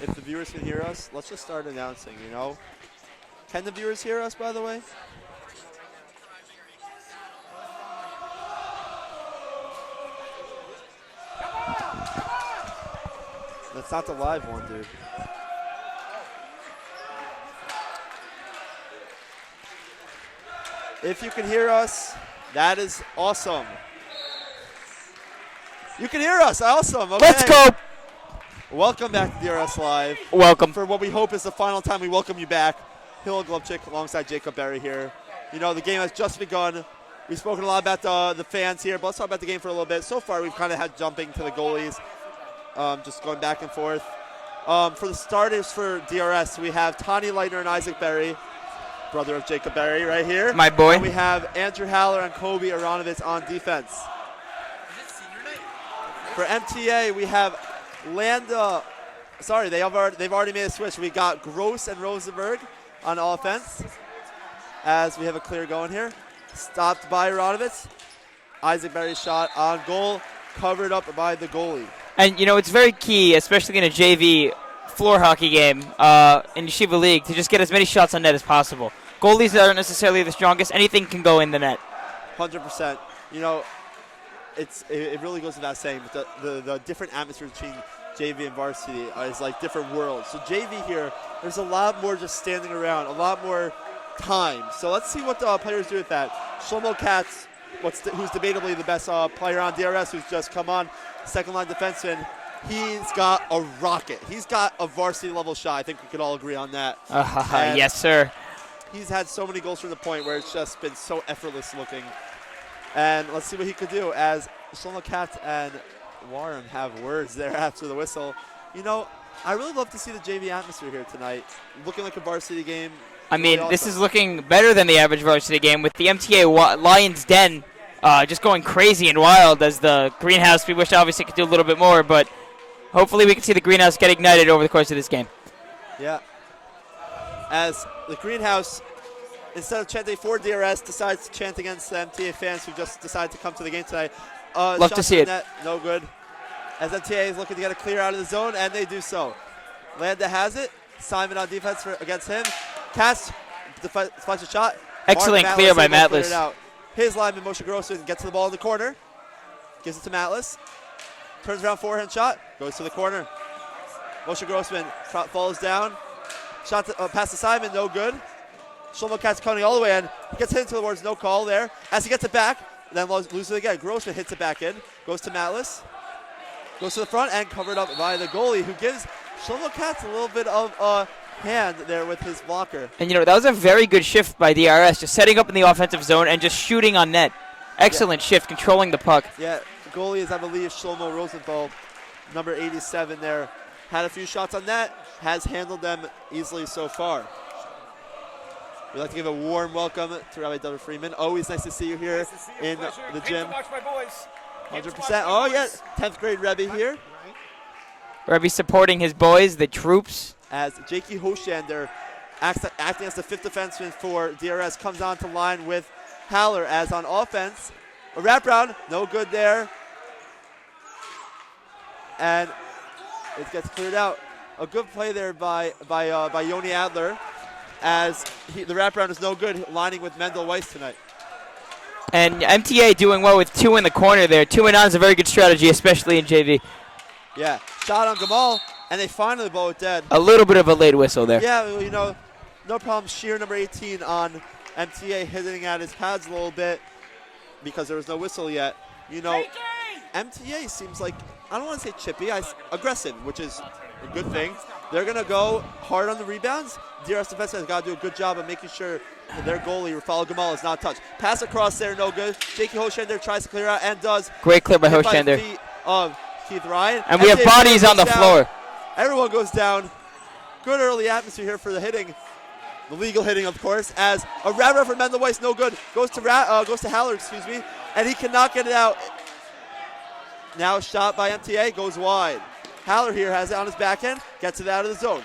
if the viewers can hear us, let's just start announcing, you know? Can the viewers hear us, by the way? That's not the live one, dude. If you can hear us, that is awesome. You can hear us, awesome. Okay. Let's go. Welcome back to DRS Live. Welcome. For what we hope is the final time we welcome you back. Hill Glubchik alongside Jacob Berry here. You know, the game has just begun. We've spoken a lot about the fans here, but let's talk about the game for a little bit. So far, we've kind of had jumping to the goalies, just going back and forth. For the starters for DRS, we have Tani Leitner and Isaac Berry, brother of Jacob Berry right here. My boy. And we have Andrew Haller and Kobe Aronovitz on defense. For MTA, we have Landa. Sorry, they've already made a switch. We got Gross and Rosenberg on offense as we have a clear going here. Stopped by Aronovitz. Isaac Berry's shot on goal, covered up by the goalie. And, you know, it's very key, especially in a JV floor hockey game in Yeshiva League, to just get as many shots on net as possible. Goalies aren't necessarily the strongest. Anything can go in the net. 100%. You know, it really goes without saying, but the different atmosphere between JV and varsity is like different worlds. So JV here, there's a lot more just standing around, a lot more time. So let's see what the players do with that. Shlomo Katz, who's debatably the best player on DRS, who's just come on, second-line defenseman. He's got a rocket. He's got a varsity-level shot. I think we could all agree on that. Yes, sir. He's had so many goals from the point where it's just been so effortless looking. And let's see what he could do as Shlomo Katz and Warren have words there after the whistle. You know, I really love to see the JV atmosphere here tonight. Looking like a varsity game. I mean, really this awesome. is looking better than the average varsity game with the MTA Lions Den just going crazy and wild as the greenhouse. We wish obviously could do a little bit more, but hopefully we can see the greenhouse get ignited over the course of this game. Yeah. As the greenhouse, instead of chanting for DRS, decides to chant against the MTA fans who just decided to come to the game tonight. Love to see it. Net, no good. As MTA is looking to get a clear out of the zone, and they do so. Landa has it. Simon on defense against him. Cass deflects a shot. Excellent clear by Matlis. His lineman, Mosh Grossman, gets to the ball in the corner. Gives it to Matlis. Turns around, forehand shot. Goes to the corner. Mosh Grossman falls down. Shot past to Simon, no good. Shlomo Katz coming all the way in. He gets hit towards no call there. As he gets it back, then loses it again. Grossman hits it back in. Goes to Matlis. Goes to the front and covered up by the goalie, who gives Shlomo Katz a little bit of a hand there with his blocker. And, you know, that was a very good shift by DRS, just setting up in the offensive zone and just shooting on net. Excellent shift, controlling the puck. Yeah, the goalie is, I believe, Shlomo Rosenthal, number 87 there. Had a few shots on net, has handled them easily so far. We'd like to give a warm welcome to Rabbi Dover Freeman. Always nice to see you here in the gym. 100%. Oh, yeah, 10th grade Rebbe here. Rebbe supporting his boys, the troops. As Jakey Hoshander, acting as the fifth defenseman for DRS, comes on to line with Haller. As on offense, a wraparound, no good there. And it gets cleared out. A good play there by Yoni Adler, as the wraparound is no good, lining with Mendel Weiss tonight. And MTA doing well with two in the corner there. 2 and on is a very good strategy, especially in JV. Yeah, shot on Gamal, and they finally blow it dead. A little bit of a late whistle there. Yeah, you know, no problem. Sheer number 18 on MTA hitting at his pads a little bit because there was no whistle yet. You know, MTA seems like, I don't want to say chippy, aggressive, which is a good thing. They're going to go hard on the rebounds. DRS defense has got to do a good job of making sure their goalie, Rafal Gamal, is not touched. Pass across there, no good. Jakey Hoshander tries to clear out and does. Great clear by Hoshander. Of Keith Ryan. And we have bodies on the floor. Everyone goes down. Good early atmosphere here for the hitting. The legal hitting, of course, as a wrap for Mendel Weiss, no good. Goes to Haller, excuse me, and he cannot get it out. Now shot by MTA, goes wide. Haller here has it on his backhand, gets it out of the zone.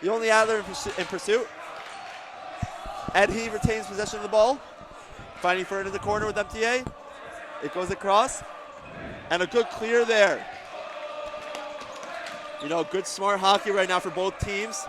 The only Adler in pursuit. And he retains possession of the ball. Fighting for it in the corner with MTA. It goes across. And a good clear there. You know, good, smart hockey right now for both teams.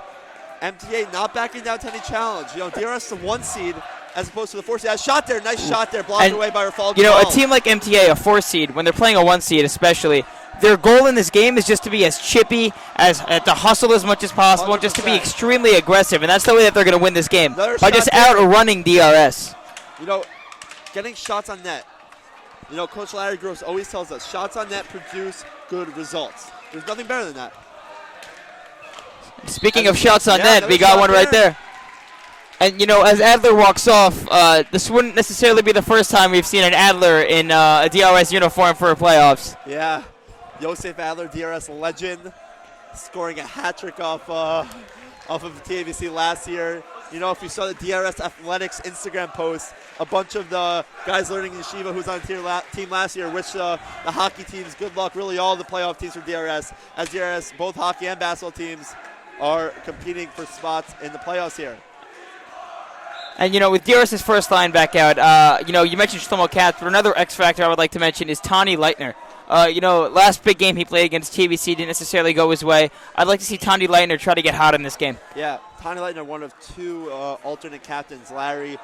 MTA not backing down to any challenge. You know, DRS the 1 seed as opposed to the 4 seed. A shot there, nice shot there, blocked away by Rafal. You know, a team like MTA, a 4 seed, when they're playing a 1 seed especially, their goal in this game is just to be as chippy, to hustle as much as possible, 100%. Just to be extremely aggressive, and that's the way that they're going to win this game, by just outrunning DRS. You know, getting shots on net. You know, Coach Larry Gross always tells us, shots on net produce good results. There's nothing better than that. Speaking of shots on net, we got one right there. And, you know, as Adler walks off, this wouldn't necessarily be the first time we've seen an Adler in a DRS uniform for playoffs. Yeah. Josef Adler, DRS legend, scoring a hat trick off of TABC last year. You know, if you saw the DRS Athletics Instagram post, a bunch of the guys learning yeshiva who's on the team last year wish the hockey teams good luck, really all the playoff teams for DRS, as DRS, both hockey and basketball teams, are competing for spots in the playoffs here. And, you know, with DRS's first line back out, you know, you mentioned Shlomo Katz, but another X factor I would like to mention is Tani Leitner. You know, last big game he played against TBC didn't necessarily go his way. I'd like to see Tani Leitner try to get hot in this game. Yeah, Tani Leitner, one of 2 alternate captains. Larry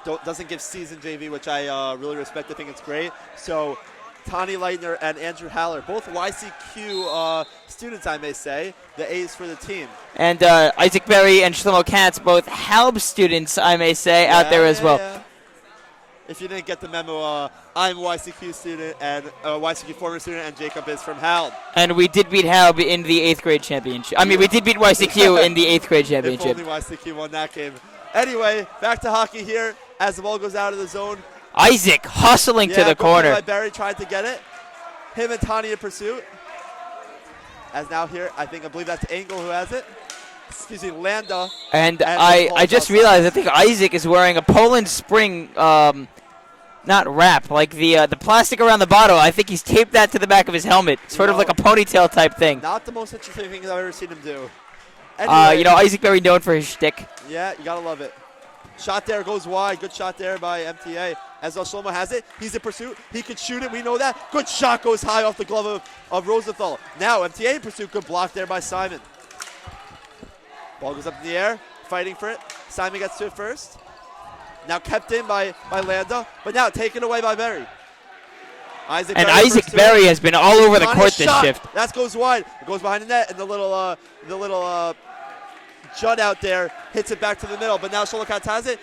doesn't give season JV, which I really respect. I think it's great. So Tani Leitner and Andrew Haller, both YCQ students, I may say, the A's for the team. And Isaac Berry and Shlomo Katz, both Halb students, I may say, out there as well. Yeah. If you didn't get the memo, I'm a YCQ student and YCQ former student, and Jacob is from Halb. And we did beat Halb in the 8th grade championship. I mean, we did beat YCQ in the 8th grade championship. If only YCQ won that game. Anyway, back to hockey here as the ball goes out of the zone. Isaac hustling to the corner. Barry tried to get it. Him and Tani in pursuit. As now here, I believe that's Engel who has it. Excuse me, Landa. And I just realized, I think Isaac is wearing a Poland Spring, not wrap, like the plastic around the bottle. I think he's taped that to the back of his helmet, sort of like a ponytail type thing. Not the most interesting thing I've ever seen him do. Anyway, you know, Isaac Berry known for his shtick. Yeah, you gotta love it. Shot there goes wide. Good shot there by MTA. As Shlomo has it, he's in pursuit. He could shoot it. We know that. Good shot goes high off the glove of Rosenthal. Now MTA in pursuit. Good block there by Simon. Ball goes up in the air, fighting for it. Simon gets to it first. Now kept in by Landa, but now taken away by Berry. Isaac Berry has been all over the court this shift. That goes wide. It goes behind the net, and the little jut out there hits it back to the middle. But now Sholokat has it.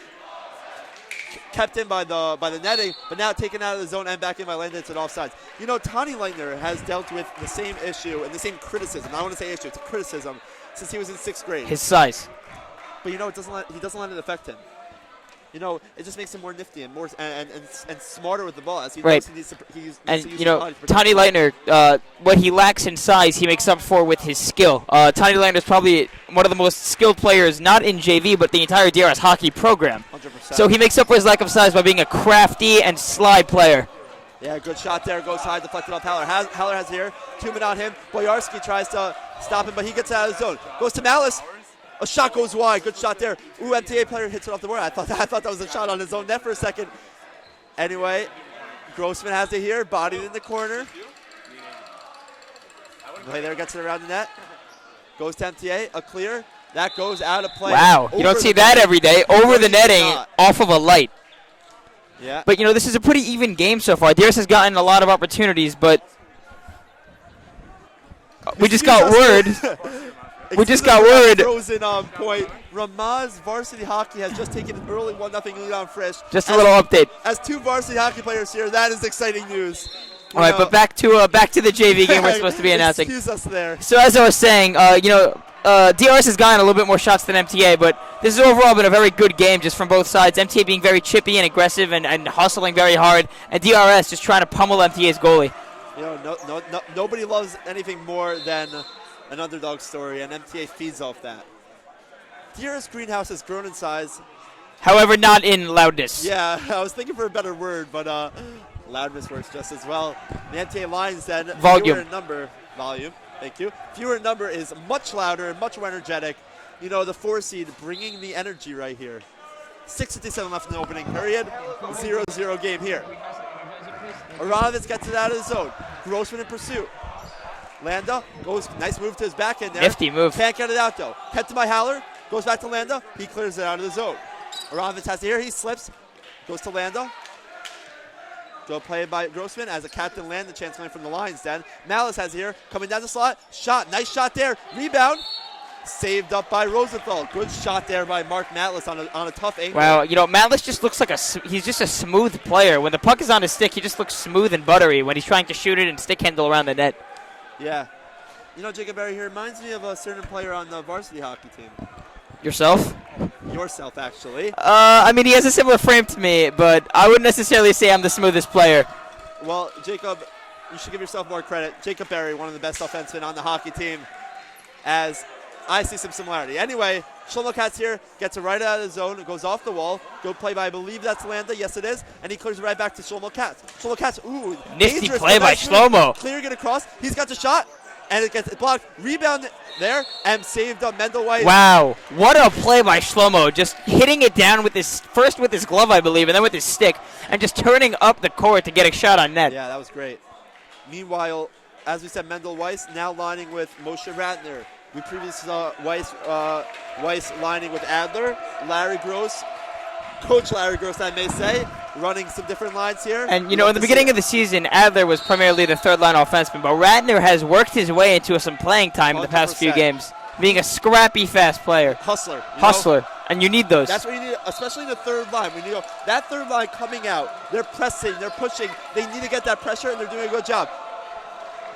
Kept in by the netting, but now taken out of the zone and back in by Landa. It's an offsides. You know, Tani Leitner has dealt with the same issue and the same criticism. I don't want to say issue, it's a criticism since he was in 6th grade. His size. But you know, he doesn't let it affect him. You know, it just makes him more nifty and more and smarter with the ball. As he right. He needs to use you know, Tani Leitner, what he lacks in size, he makes up for with his skill. Tani Leitner is probably one of the most skilled players, not in JV, but the entire DRS hockey program. 100%. So he makes up for his lack of size by being a crafty and sly player. Yeah, good shot there. Goes high, deflected off Haller. Haller has here. 2 men on him. Boyarski tries to stop him, but he gets out of the zone. Goes to Malice. A shot goes wide. Good shot there. Ooh, MTA player hits it off the board. I thought that was a shot on his own net for a second. Anyway, Grossman has it here. Bodied in the corner. Play there, gets it around the net. Goes to MTA. A clear. That goes out of play. Wow, you don't see that every day. Over the netting, off of a light. Yeah. But, you know, this is a pretty even game so far. DRS has gotten a lot of opportunities, but we just got word. We just got word. Frozen point. Ramaz Varsity Hockey has just taken an early 1-0 lead on Frisch. Just a little update. As 2 varsity hockey players here, that is exciting news. All right, but back to the JV game we're supposed to be announcing. Excuse us there. So as I was saying, you know, DRS has gotten a little bit more shots than MTA, but this has overall been a very good game just from both sides. MTA being very chippy and aggressive and hustling very hard, and DRS just trying to pummel MTA's goalie. You know, nobody loves anything more than an underdog story, and MTA feeds off that. DRS Greenhouse has grown in size. However, not in loudness. Yeah, I was thinking for a better word, but loudness works just as well. The MTA Lions then, volume. Volume, thank you. Fewer in number is much louder and much more energetic. You know, the 4 seed bringing the energy right here. 6:57 left in the opening period. 0-0 game here. Aronovitz gets it out of the zone. Grossman in pursuit. Landa goes, nice move to his backhand there. Nifty move. Can't get it out though. Kept by Haller, goes back to Landa. He clears it out of the zone. Aronovich has it here, he slips, goes to Landa. Good play by Grossman as a captain land, the chance coming from the Lions then. Malice has it here, coming down the slot. Shot, nice shot there. Rebound. Saved up by Rosenthal. Good shot there by Mark Matlis on a tough angle. Wow, you know, Matlis just looks like he's just a smooth player. When the puck is on his stick, he just looks smooth and buttery when he's trying to shoot it and stick handle around the net. Yeah. You know, Jacob Berry here reminds me of a certain player on the varsity hockey team. Yourself? Yourself, actually. I mean, he has a similar frame to me, but I wouldn't necessarily say I'm the smoothest player. Well, Jacob, you should give yourself more credit. Jacob Berry, one of the best offensemen on the hockey team, as I see some similarity. Anyway, Shlomo Katz here gets it right out of the zone, goes off the wall. Good play by, I believe that's Landa. Yes, it is. And he clears it right back to Shlomo Katz. Shlomo Katz, ooh. Nifty play by Shlomo. Clearing it across. He's got the shot, and it gets blocked. Rebound there, and saved up Mendel Weiss. Wow, what a play by Shlomo. Just hitting it down with first with his glove, I believe, and then with his stick, and just turning up the court to get a shot on net. Yeah, that was great. Meanwhile, as we said, Mendel Weiss now lining with Moshe Ratner. We previously saw Weiss lining with Adler, Larry Gross, Coach Larry Gross, I may say, running some different lines here. And, you know, in the beginning of the season, Adler was primarily the third-line offenseman, but Ratner has worked his way into some playing time in the past few games, being a scrappy, fast player. Hustler. Hustler, and you need those. That's what you need, especially in the third line. When you go, that third line coming out, they're pressing, they're pushing. They need to get that pressure, and they're doing a good job.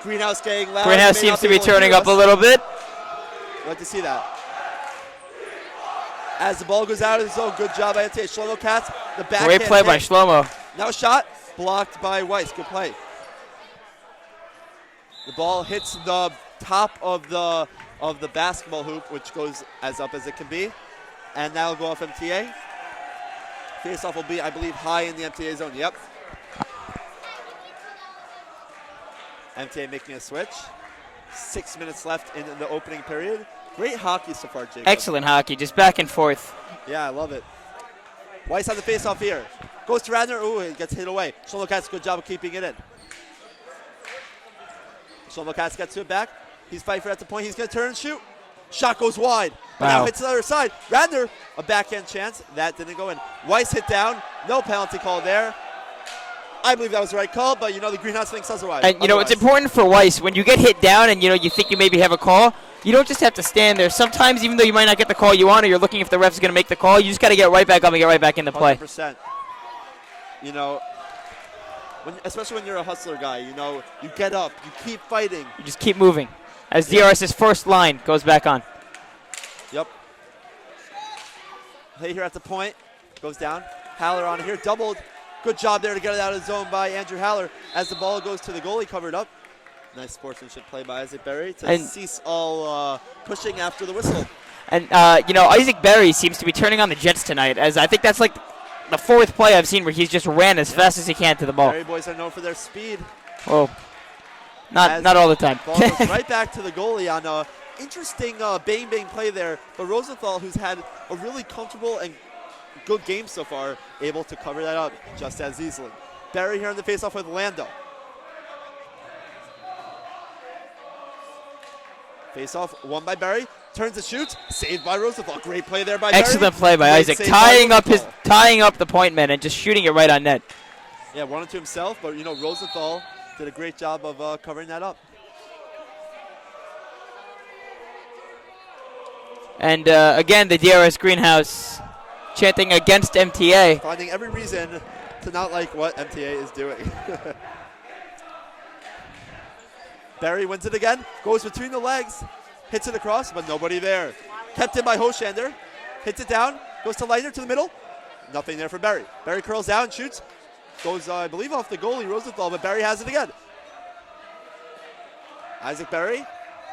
Greenhouse getting loud. Greenhouse seems to be turning up a little bit. We'd like to see that. As the ball goes out of the zone, good job by MTA. Shlomo Katz, the backhand. Great play by Shlomo. Now a shot, blocked by Weiss. Good play. The ball hits the top of the basketball hoop, which goes as up as it can be. And now will go off MTA. Face-off will be, I believe, high in the MTA zone. Yep. MTA making a switch. 6 minutes left in the opening period. Great hockey so far, Jacob. Excellent hockey, just back and forth. Yeah, I love it. Weiss on the face-off here. Goes to Radner. Ooh, it gets hit away. Shlomo Katz, good job of keeping it in. Shlomo Katz gets to it back. He's fighting for it at the point. He's going to turn and shoot. Shot goes wide. But now hits the other side. Radner, a backhand chance. That didn't go in. Weiss hit down. No penalty call there. I believe that was the right call, but, you know, the Greenhouse thinks otherwise. And, you know, it's important for Weiss. When you get hit down and, you know, you think you maybe have a call, you don't just have to stand there. Sometimes, even though you might not get the call you want or you're looking if the ref's going to make the call, you just got to get right back up and get right back into play. 100%. You know, especially when you're a hustler guy, you know, you get up, you keep fighting. You just keep moving. As DRS's first line goes back on. Yep. Play here at the point. Goes down. Haller on here. Doubled. Good job there to get it out of the zone by Andrew Haller as the ball goes to the goalie, covered up. Nice sportsmanship play by Isaac Berry to cease all pushing after the whistle. And, you know, Isaac Berry seems to be turning on the Jets tonight, as I think that's like the fourth play I've seen where he's just ran as fast as he can to the ball. Berry boys are known for their speed. Oh, not all the time. Ball goes right back to the goalie on a interesting bang-bang play there. But Rosenthal, who's had a really comfortable and good game so far, able to cover that up just as easily. Berry here on the faceoff with Lando. Faceoff won by Berry. Turns and shoots. Saved by Rosenthal. Great play there by Berry. Excellent play by Isaac. Tying up the point man and just shooting it right on net. Yeah, one to himself, but, you know, Rosenthal did a great job of covering that up. And again, the DRS Greenhouse chanting against MTA. Finding every reason to not like what MTA is doing. Berry wins it again. Goes between the legs. Hits it across, but nobody there. Kept in by Hoshander. Hits it down. Goes to Leitner to the middle. Nothing there for Berry. Berry curls down, shoots. Goes, I believe, off the goalie, Rosenthal, but Berry has it again. Isaac Berry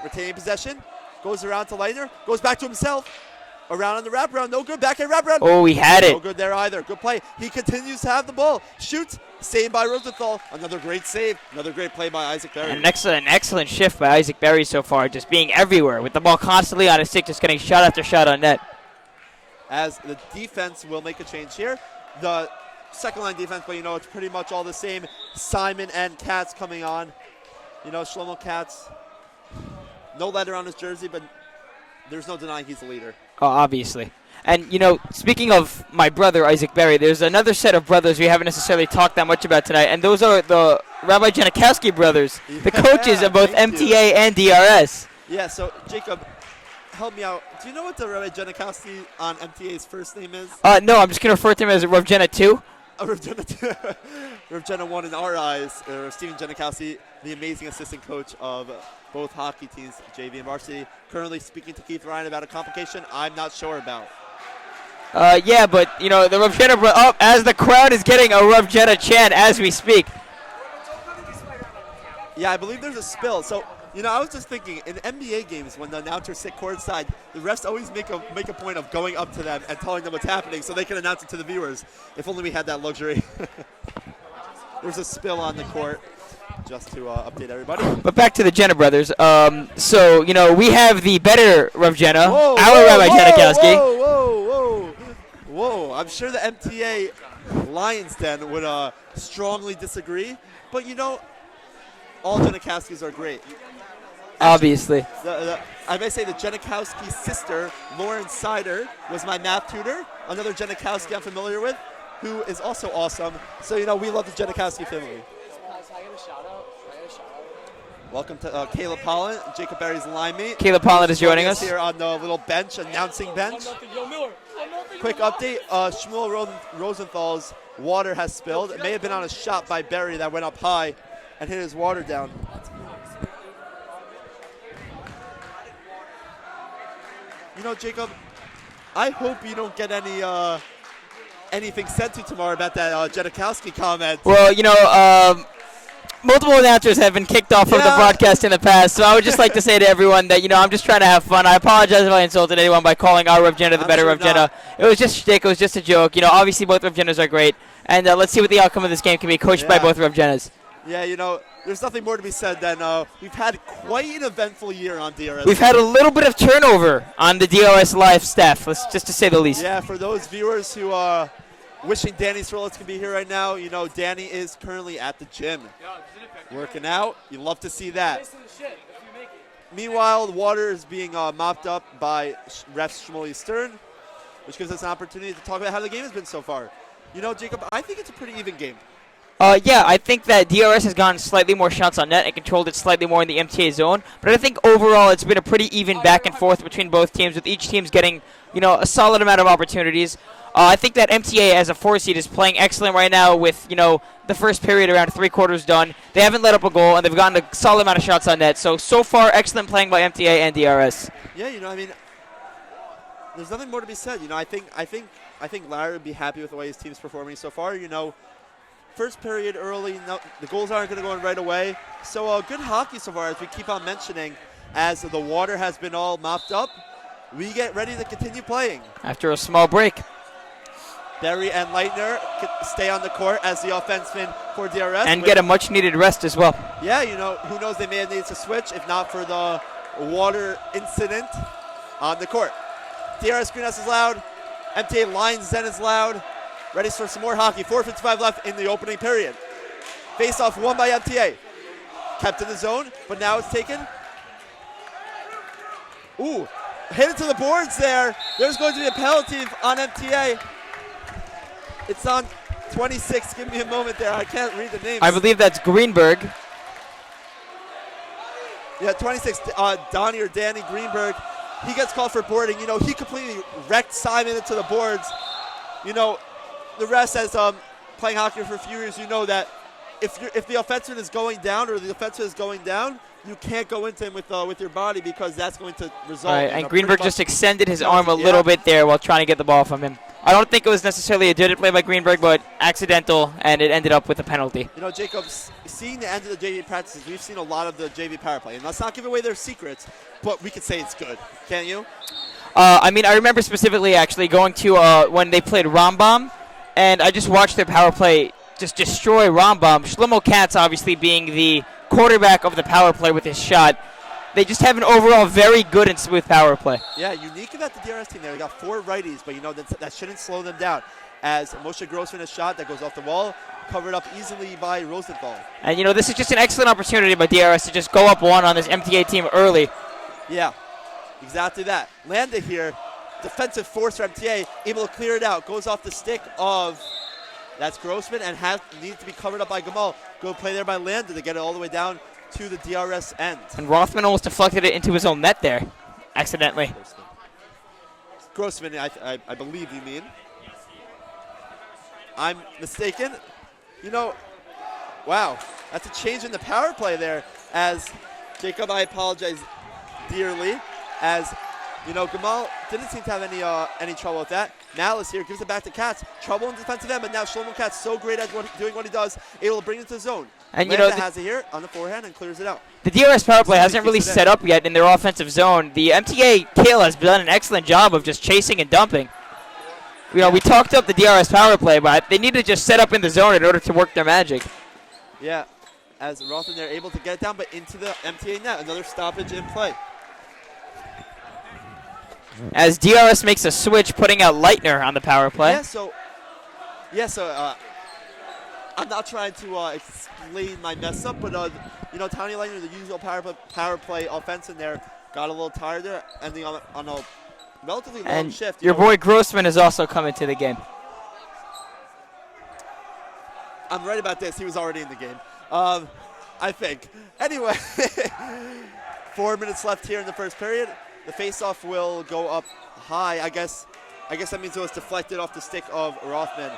retaining possession. Goes around to Leitner. Goes back to himself. Around on the wraparound. No good. Backhand wraparound. Oh, he had it. No good there either. Good play. He continues to have the ball. Shoots. Saved by Rosenthal. Another great save. Another great play by Isaac Berry. An excellent shift by Isaac Berry so far, just being everywhere with the ball constantly on his stick, just getting shot after shot on net. As the defense will make a change here. The second line defense, but, you know, it's pretty much all the same. Simon and Katz coming on. You know, Shlomo Katz No letter on his jersey, but there's no denying he's a leader. Oh, obviously. And, speaking of my brother, Isaac Berry, there's another set of brothers we haven't necessarily talked that much about tonight, and those are the Rabbi Janikowski brothers, the coaches of both MTA and DRS. Yeah, so, Jacob, help me out. Do you know what the Rabbi Janikowski on MTA's first name is? No, I'm just going to refer to him as Rav Jenna 2. Rav Jenna 1 in our eyes, Stephen Janikowski, the amazing assistant coach of both hockey teams, JV and varsity, currently speaking to Keith Ryan about a complication I'm not sure about. Yeah, but, the Rav Jenna, as the crowd is getting a Rav Jenna chant as we speak. Yeah, I believe there's a spill. So, I was just thinking, in NBA games, when the announcers sit courtside, the refs always make a point of going up to them and telling them what's happening so they can announce it to the viewers. If only we had that luxury. There's a spill on the court, just to update everybody. But back to the Jenna brothers. So, we have the better Rav Jenna, Rabbi Janikowski. Whoa, I'm sure the MTA Lions Den would strongly disagree. But, all Janikowskis are great. Obviously. I may say the Janikowski sister, Lauren Sider, was my math tutor. Another Janikowski I'm familiar with, who is also awesome. So, we love the Janikowski family. Welcome to Caleb Pollan, Jacob Berry's line mate. Caleb Pollan is joining us here on the little bench, announcing bench. Quick update, Shmuel Rosenthal's water has spilled. It may have been on a shot by Berry that went up high and hit his water down. Jacob, I hope you don't get anything sent to tomorrow about that Janikowski comment. Well, multiple announcers have been kicked off from the broadcast in the past, so I would just like to say to everyone that, I'm just trying to have fun. I apologize if I insulted anyone by calling our Rav Jenna the better Rav Jenna. It was just shtick. It was just a joke. Obviously both Rav Jennas are great, and let's see what the outcome of this game can be, coached by both Rav Jennas. Yeah, there's nothing more to be said than we've had quite an eventful year on DRS. We've had a little bit of turnover on the DRS live staff, just to say the least. Yeah, for those viewers who are wishing Danny Sirlitz can be here right now, Danny is currently at the gym working out. You love to see that. Meanwhile, the water is being mopped up by ref Shmuley Stern, which gives us an opportunity to talk about how the game has been so far. Jacob, I think it's a pretty even game. Yeah, I think that DRS has gotten slightly more shots on net and controlled it slightly more in the MTA zone. But I think overall it's been a pretty even back and forth between both teams, with each team's getting, a solid amount of opportunities. I think that MTA as a 4 seed is playing excellent right now with, the first period around 3/4 done. They haven't let up a goal, and they've gotten a solid amount of shots on net. So far, excellent playing by MTA and DRS. Yeah, there's nothing more to be said. I think Larry would be happy with the way his team's performing so far. First period early, the goals aren't going to go in right away. So good hockey so far, as we keep on mentioning. As the water has been all mopped up, we get ready to continue playing. After a small break. Berry and Leitner stay on the court as the offensemen for DRS. And get a much-needed rest as well. Yeah, who knows, they may have needed to switch if not for the water incident on the court. DRS Greenhouse is loud. MTA Lions Den is loud. Ready for some more hockey. 4:55 left in the opening period. Face-off won by MTA. Kept in the zone, but now it's taken. Ooh, hit it to the boards there. There's going to be a penalty on MTA. It's on 26. Give me a moment there. I can't read the names. I believe that's Greenberg. Yeah, 26, Donnie or Danny Greenberg. He gets called for boarding. He completely wrecked Simon into the boards. The rest, as playing hockey for a few years, that if the offenseman is going down or the offenseman is going down, you can't go into him with your body, because that's going to result. Right, and Greenberg just extended his arm a little bit there while trying to get the ball from him. I don't think it was necessarily a dirty play by Greenberg, but accidental, and it ended up with a penalty. Jacobs, seeing the end of the JV practices, we've seen a lot of the JV power play, and let's not give away their secrets, but we could say it's good, can't you? I remember specifically actually going to when they played Rambam, and I just watched their power play just destroy Rambam. Shlomo Katz obviously being the quarterback of the power play with his shot. They just have an overall very good and smooth power play. Yeah, unique about the DRS team there. They got 4 righties, but that shouldn't slow them down. As Moshe Grossman, a shot that goes off the wall, covered up easily by Rosenthal. And this is just an excellent opportunity by DRS to just go up 1 on this MTA team early. Yeah, exactly that. Landa here, defensive force for MTA, able to clear it out. Goes off the stick of, that's Grossman, and needs to be covered up by Gamal. Good play there by Landa to get it all the way down to the DRS end. And Rothman almost deflected it into his own net there, accidentally. Grossman, I believe you mean. I'm mistaken. You know, wow, that's a change in the power play there. As Jacob, I apologize dearly. As you know, Gamal didn't seem to have any trouble with that. Malice here gives it back to Katz. Trouble in defensive end, but now Shlomo Katz so great at doing what he does, able to bring it to the zone. And Landa you know, has it here on the forehand and clears it out. The DRS power play hasn't really set up yet in their offensive zone. The MTA Kale has done an excellent job of just chasing and dumping. You know, we talked up the DRS power play, but they need to just set up in the zone in order to work their magic. Yeah, as Rothman, they're able to get it down, but into the MTA net. Another stoppage in play. As DRS makes a switch, putting out Leitner on the power play. I'm not trying to explain my mess up, but you know, Tony Leitner, the usual power play offense in there, got a little tired there, ending on a relatively long shift. Your boy Grossman has also come into the game. I'm right about this. He was already in the game, I think. Anyway, 4 minutes left here in the first period. The face-off will go up high. I guess that means it was deflected off the stick of Rothman.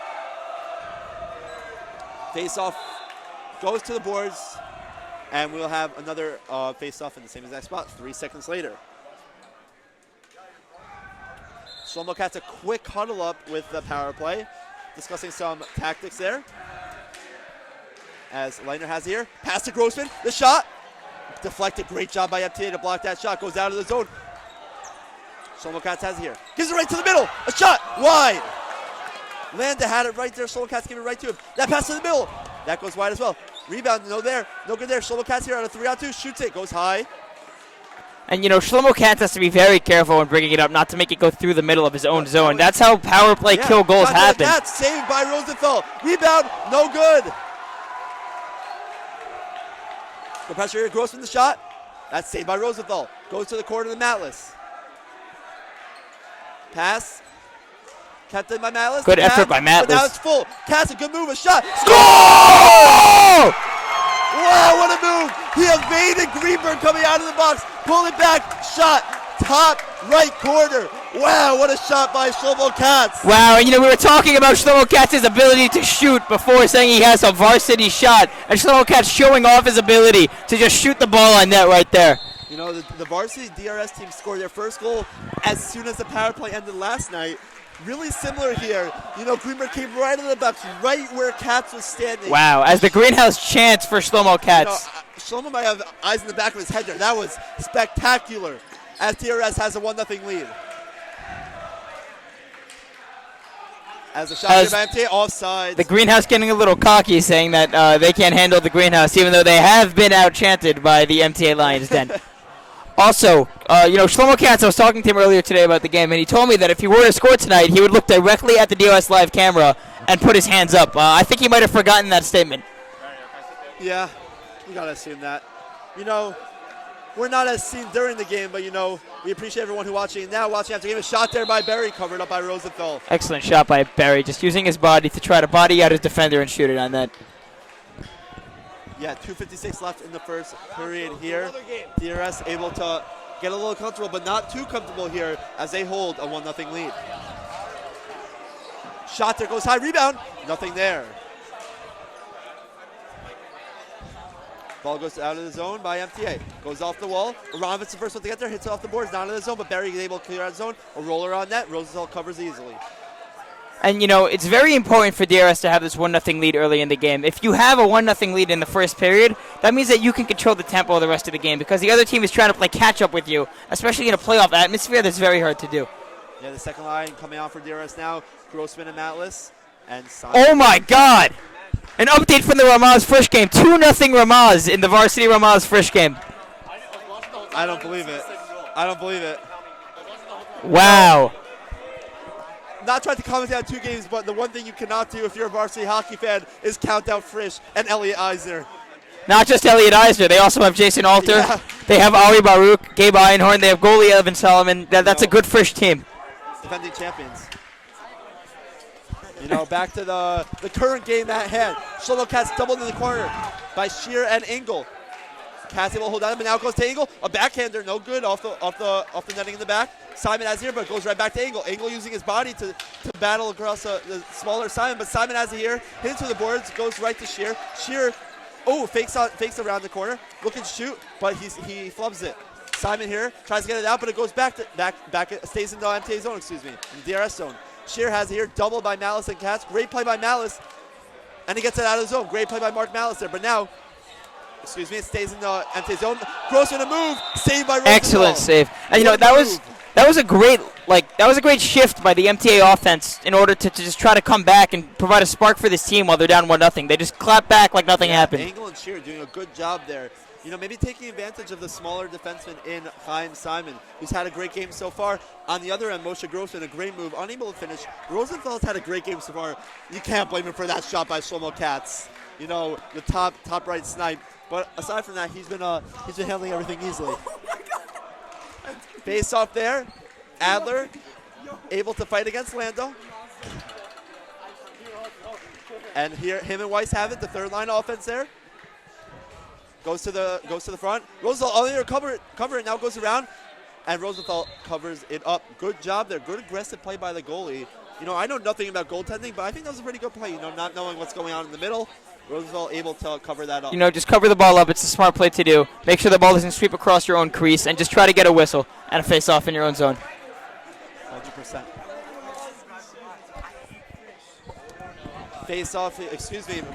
Face-off goes to the boards, and we'll have another face-off in the same exact spot 3 seconds later. Shlomo Katz a quick huddle up with the power play, discussing some tactics there. As Leitner has here, pass to Grossman, the shot, deflected, great job by MTA to block that shot, goes out of the zone. Shlomo Katz has it here, gives it right to the middle, a shot, wide. Landa had it right there, Shlomo Katz gave it right to him. That pass to the middle, that goes wide as well. Rebound, no good there. Shlomo Katz here on a 3-on-2, shoots it, goes high. And you know, Shlomo Katz has to be very careful when bringing it up, not to make it go through the middle of his own zone. That's how power play kill goals happen. Katz saved by Rosenthal. Rebound, no good. The pressure here, Grossman the shot. That's saved by Rosenthal. Goes to the corner of the Matlis. Pass. Kept in by Matlis. Good effort by Matlis. But now it's full. Katz, a good move, a shot. Score! Wow, what a move. He evaded Greenberg coming out of the box. Pulled it back, shot, top right corner. Wow, what a shot by Shlomo Katz. Wow, and you know, we were talking about Shlomo Katz's ability to shoot before, saying he has a varsity shot. And Shlomo Katz showing off his ability to just shoot the ball on net right there. You know, the varsity DRS team scored their first goal as soon as the power play ended last night. Really similar here. You know, Greenberg came right into the box, right where Katz was standing. Wow, as the greenhouse chants for Shlomo Katz. You know, Shlomo might have eyes in the back of his head there. That was spectacular as DRS has a 1-0 lead. As the shot here by MTA, offside. The greenhouse getting a little cocky, saying that they can't handle the greenhouse, even though they have been out-chanted by the MTA Lions Den. Also, you know, Shlomo Katz, I was talking to him earlier today about the game, and he told me that if he were to score tonight, he would look directly at the DRS live camera and put his hands up. I think he might have forgotten that statement. Yeah, you got to assume that. You know, we're not as seen during the game, but, you know, we appreciate everyone who's watching now. Watching after the game, a shot there by Berry, covered up by Rosenthal. Excellent shot by Berry, just using his body to try to body out his defender and shoot it on that. Yeah, 2:56 left in the first period here. DRS able to get a little comfortable, but not too comfortable here as they hold a 1-0 lead. Shot there, goes high, rebound, nothing there. Ball goes out of the zone by MTA. Goes off the wall. Aronovitz the first one to get there, hits it off the boards, not in the zone, but Berry is able to clear out the zone. A roller on net, Rosenthal covers easily. And, you know, it's very important for DRS to have this 1-0 lead early in the game. If you have a 1-0 lead in the first period, that means that you can control the tempo of the rest of the game because the other team is trying to play catch-up with you, especially in a playoff atmosphere that's very hard to do. Yeah, the second line coming out for DRS now, Grossman and Matlis. And oh, my God! An update from the Ramaz Frisch game. 2-0 Ramaz in the varsity Ramaz Frisch game. I don't believe it. I don't believe it. Wow. Not trying to commentate on two games, but the one thing you cannot do if you're a varsity hockey fan is count out Frisch and Elliot Eisner. Not just Elliot Eisner, they also have Jason Alter. Yeah. They have Ali Baruch, Gabe Einhorn. They have goalie Evan Solomon. That's a good first team. Defending champions. You know, back to the current game at hand. Shlomo Katz doubled in the corner by Shear and Engel. Katz able to hold on, but now it goes to Engel. A backhander, no good, off the netting in the back. Simon has here, but it goes right back to Engel. Engel using his body to battle across the smaller Simon, but Simon has it here. Hit into the boards, goes right to Shear. Shear, fakes around the corner, looking to shoot, but he flubs it. Simon here tries to get it out, but it goes back, stays in the MTA zone, in the DRS zone. Shear has it here, doubled by Malice and Katz. Great play by Malice, and he gets it out of the zone. Great play by Mark Malice there, but now, it stays in the MTA zone. Grossman a move, saved by Rosenthal. Excellent save. And you know, that was a great shift by the MTA offense in order to just try to come back and provide a spark for this team while they're down 1-0. They just clap back like nothing happened. Engel and Shear doing a good job there. You know, maybe taking advantage of the smaller defenseman in Chaim Simon, who's had a great game so far. On the other end, Moshe Grossman, a great move, unable to finish. Rosenthal's had a great game so far. You can't blame him for that shot by Shlomo Katz. You know, the top right snipe. But aside from that, he's been handling everything easily. Face off there. Adler able to fight against Lando. And here, him and Weiss have it. The third line offense there. Goes to the front. Rosenthal only to cover it. Now goes around, and Rosenthal covers it up. Good job there. Good aggressive play by the goalie. You know, I know nothing about goaltending, but I think that was a pretty good play. You know, not knowing what's going on in the middle, Rosenthal able to cover that up. You know, just cover the ball up. It's a smart play to do. Make sure the ball doesn't sweep across your own crease, and just try to get a whistle and a face-off in your own zone. 100%. Face-off.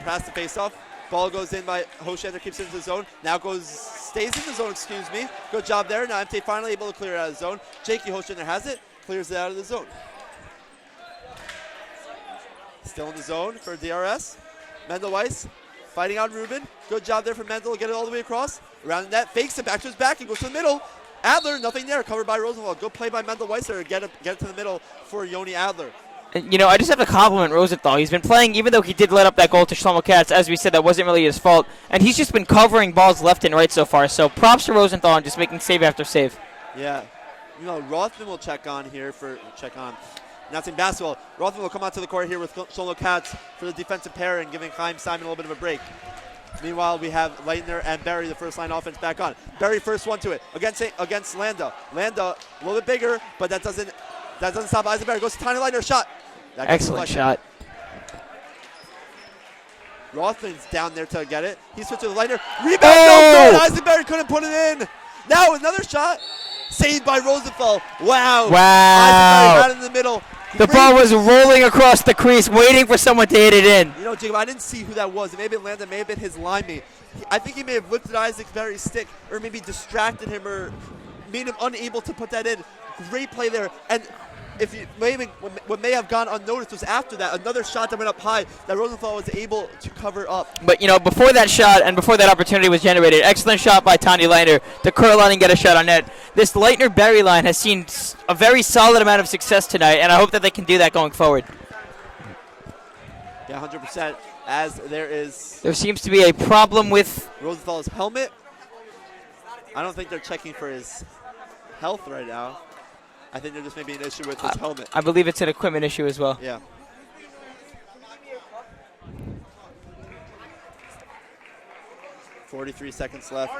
Pass the face-off. Ball goes in by Hoshander, keeps it into the zone. Now stays in the zone, Good job there. Now MT finally able to clear it out of the zone. Jakey Hoshander has it, clears it out of the zone. Still in the zone for DRS. Mendel Weiss fighting on Ruben. Good job there for Mendel to get it all the way across. Around the net, fakes it back to his back and goes to the middle. Adler, nothing there, covered by Rosenthal. Good play by Mendel Weiss there to get it to the middle for Yoni Adler. And, you know, I just have to compliment Rosenthal. He's been playing, even though he did let up that goal to Shlomo Katz. As we said, that wasn't really his fault. And he's just been covering balls left and right so far. So props to Rosenthal and just making save after save. Yeah. You know, Rothman will check on. Announcing basketball. Rothman will come out to the court here with Shlomo Katz for the defensive pair and giving Chaim Simon a little bit of a break. Meanwhile, we have Leitner and Barry, the first line offense, back on. Barry first one to it against Landa. Landa a little bit bigger, but that doesn't stop Eisenberg. Goes to Tiny Leitner, shot. Excellent shot. Rothman's down there to get it. He switched to the Leitner. Rebound, no good. Eisenberg couldn't put it in. Now another shot. Saved by Rosenthal. Wow. Eisenberg right in the middle. The ball was rolling across the crease, waiting for someone to hit it in. You know, Jacob, I didn't see who that was. It may have been Landon, may have been his line mate. I think he may have lifted Eisenberg's stick or maybe distracted him or made him unable to put that in. Great play there. And what may have gone unnoticed was after that, another shot that went up high that Rosenthal was able to cover up. But, you know, before that shot and before that opportunity was generated, excellent shot by Tanya Leitner to curl on and get a shot on net. This Leitner-Berry line has seen a very solid amount of success tonight, and I hope that they can do that going forward. Yeah, 100%. As there seems to be a problem with Rosenthal's helmet. I don't think they're checking for his health right now. I think there just may be an issue with his helmet. I believe it's an equipment issue as well. Yeah. .43 seconds left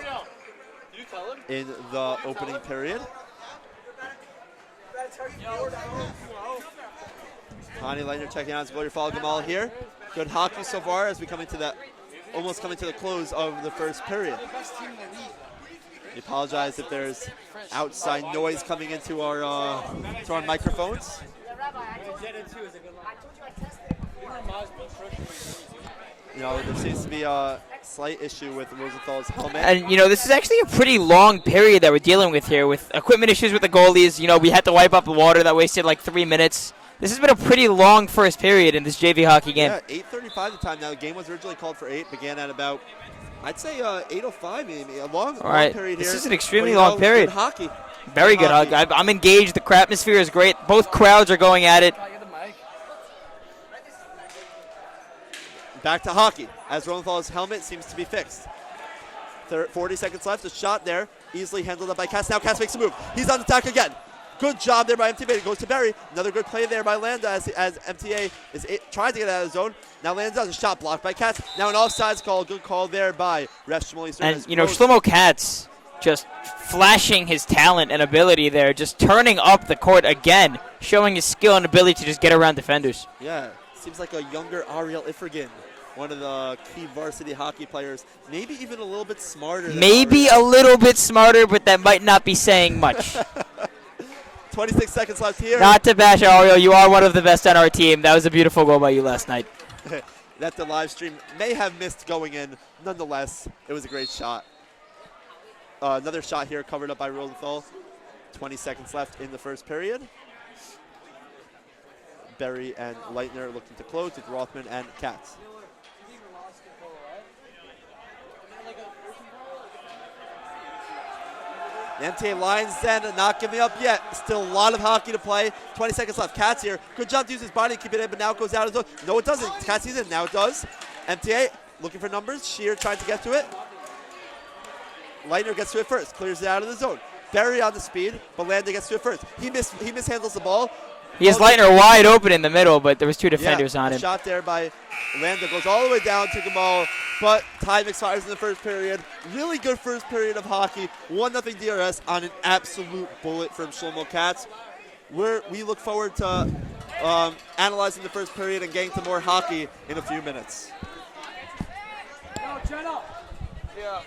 in the opening period. Tony Leitner checking out his Glory Fall Gamal here. Good hockey so far as we almost coming to the close of the first period. We apologize if there's outside noise coming into our microphones. You know, there seems to be a slight issue with Rosenthal's helmet. And, you know, this is actually a pretty long period that we're dealing with here with equipment issues with the goalies. You know, we had to wipe up the water. That wasted like 3 minutes. This has been a pretty long first period in this JV hockey game. Yeah, 8:35 the time. Now, the game was originally called for 8. Began at about, I'd say, 8:05 maybe. A long period here. This is an extremely long period. Good hockey. Very good hockey. I'm engaged. The atmosphere is great. Both crowds are going at it. Back to hockey as Rosenthal's helmet seems to be fixed. 40 seconds left. A shot there, easily handled up by Cass. Now Cass makes a move. He's on attack again. Good job there by MTA. It goes to Barry. Another good play there by Landa as MTA is trying to get out of the zone. Now Landa does a shot blocked by Katz. Now an offsides call. Good call there by ref Shmuley. And, you know, Shlomo Katz just flashing his talent and ability there, just turning up the court again, showing his skill and ability to just get around defenders. Yeah, seems like a younger Ariel Ifrigan, one of the key varsity hockey players, maybe even a little bit smarter than Maybe Ariel. a little bit smarter, but that might not be saying much. 26 seconds left here. Not to bash Ariel, you are one of the best on our team. That was a beautiful goal by you last night. That the live stream may have missed going in. Nonetheless, it was a great shot. Another shot here covered up by Rosenthal. 20 seconds left in the first period. Berry and Leitner looking to close with Rothman and Katz. The MTA Lions then not giving up yet. Still a lot of hockey to play. 20 seconds left. Katz here. Good job to use his body to keep it in, but now it goes out of the zone. No, it doesn't. Katz sees it. Now it does. MTA looking for numbers. Shear trying to get to it. Leitner gets to it first. Clears it out of the zone. Berry on the speed, but Landa gets to it first. He mishandles the ball. He has Leitner wide open in the middle, but there was two defenders on him. Shot there by Landa goes all the way down to Gamal, but time expires in the first period. Really good first period of hockey. 1-0 DRS on an absolute bullet from Shlomo Katz. We look forward to analyzing the first period and getting to more hockey in a few minutes. Yeah.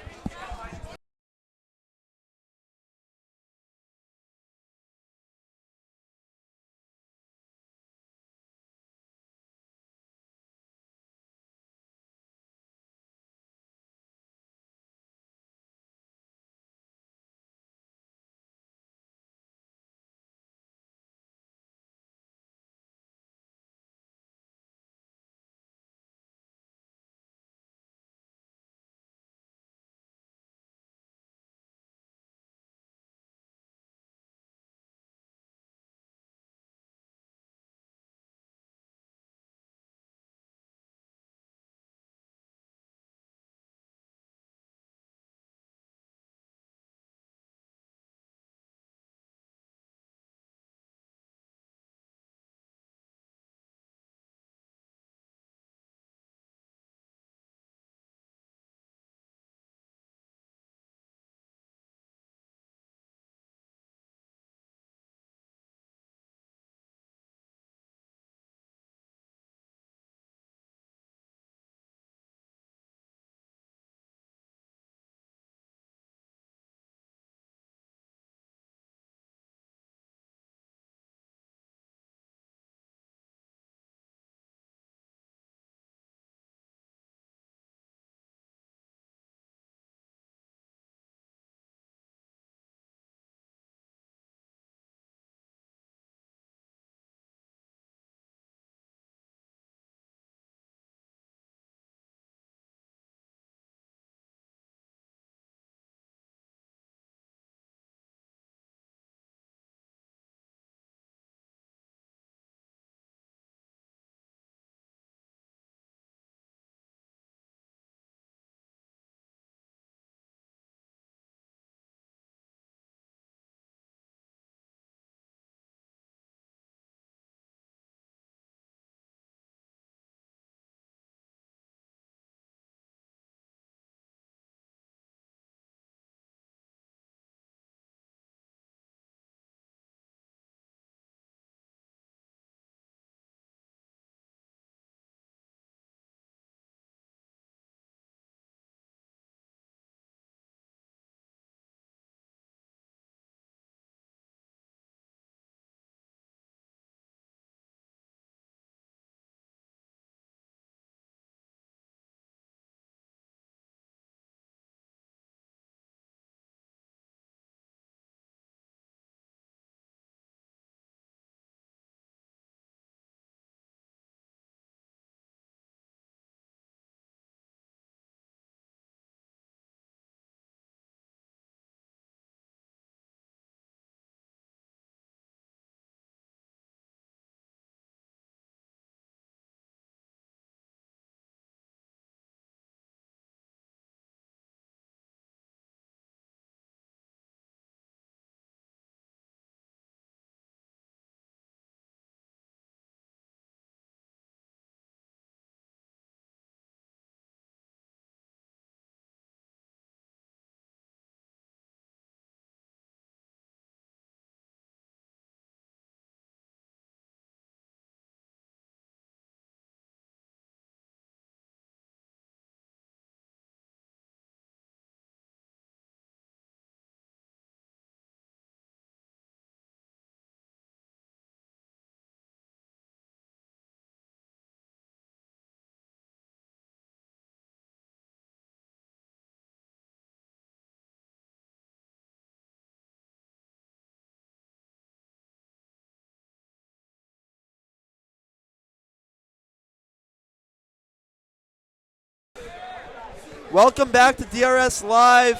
Welcome back to DRS Live.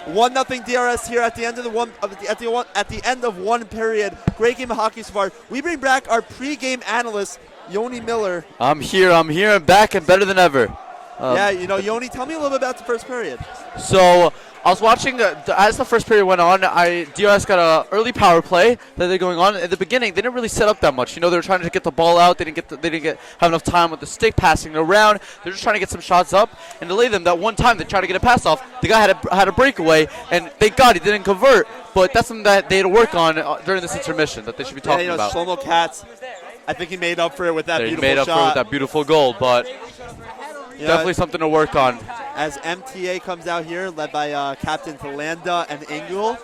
1-0 DRS here at the end of the end of one period. Great game of hockey so far. We bring back our pre-game analyst, Yoni Miller. I'm here, and back and better than ever. Yeah, Yoni, tell me a little bit about the first period. So I was watching as the first period went on. DRS got an early power play that they're going on. At the beginning, they didn't really set up that much. They were trying to get the ball out. They didn't have enough time with the stick passing it around. They're just trying to get some shots up and delay them. That one time they tried to get a pass off, the guy had a breakaway, and thank God he didn't convert. But that's something that they had to work on during this intermission that they should be talking about. Shlomo Katz, I think he made up for it with that beautiful shot. He made up for it with that beautiful goal, but definitely something to work on. As MTA comes out here, led by Captains Landa and Engel,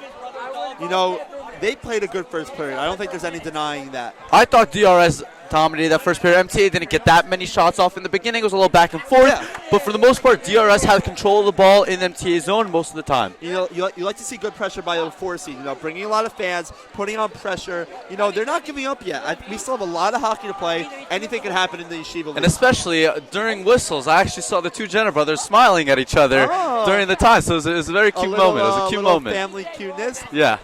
they played a good first period. I don't think there's any denying that. I thought DRS dominated that first period. MTA didn't get that many shots off in the beginning. It was a little back and forth. Yeah. But for the most part, DRS had control of the ball in MTA zone most of the time. You like to see good pressure by the 4 seed. Bringing a lot of fans, putting on pressure. They're not giving up yet. We still have a lot of hockey to play. Anything can happen in the Yeshiva League. And especially during whistles, I actually saw the two Jenner brothers smiling at each other during the time. So it was a very cute moment. It was a cute moment. Family cuteness. Yeah.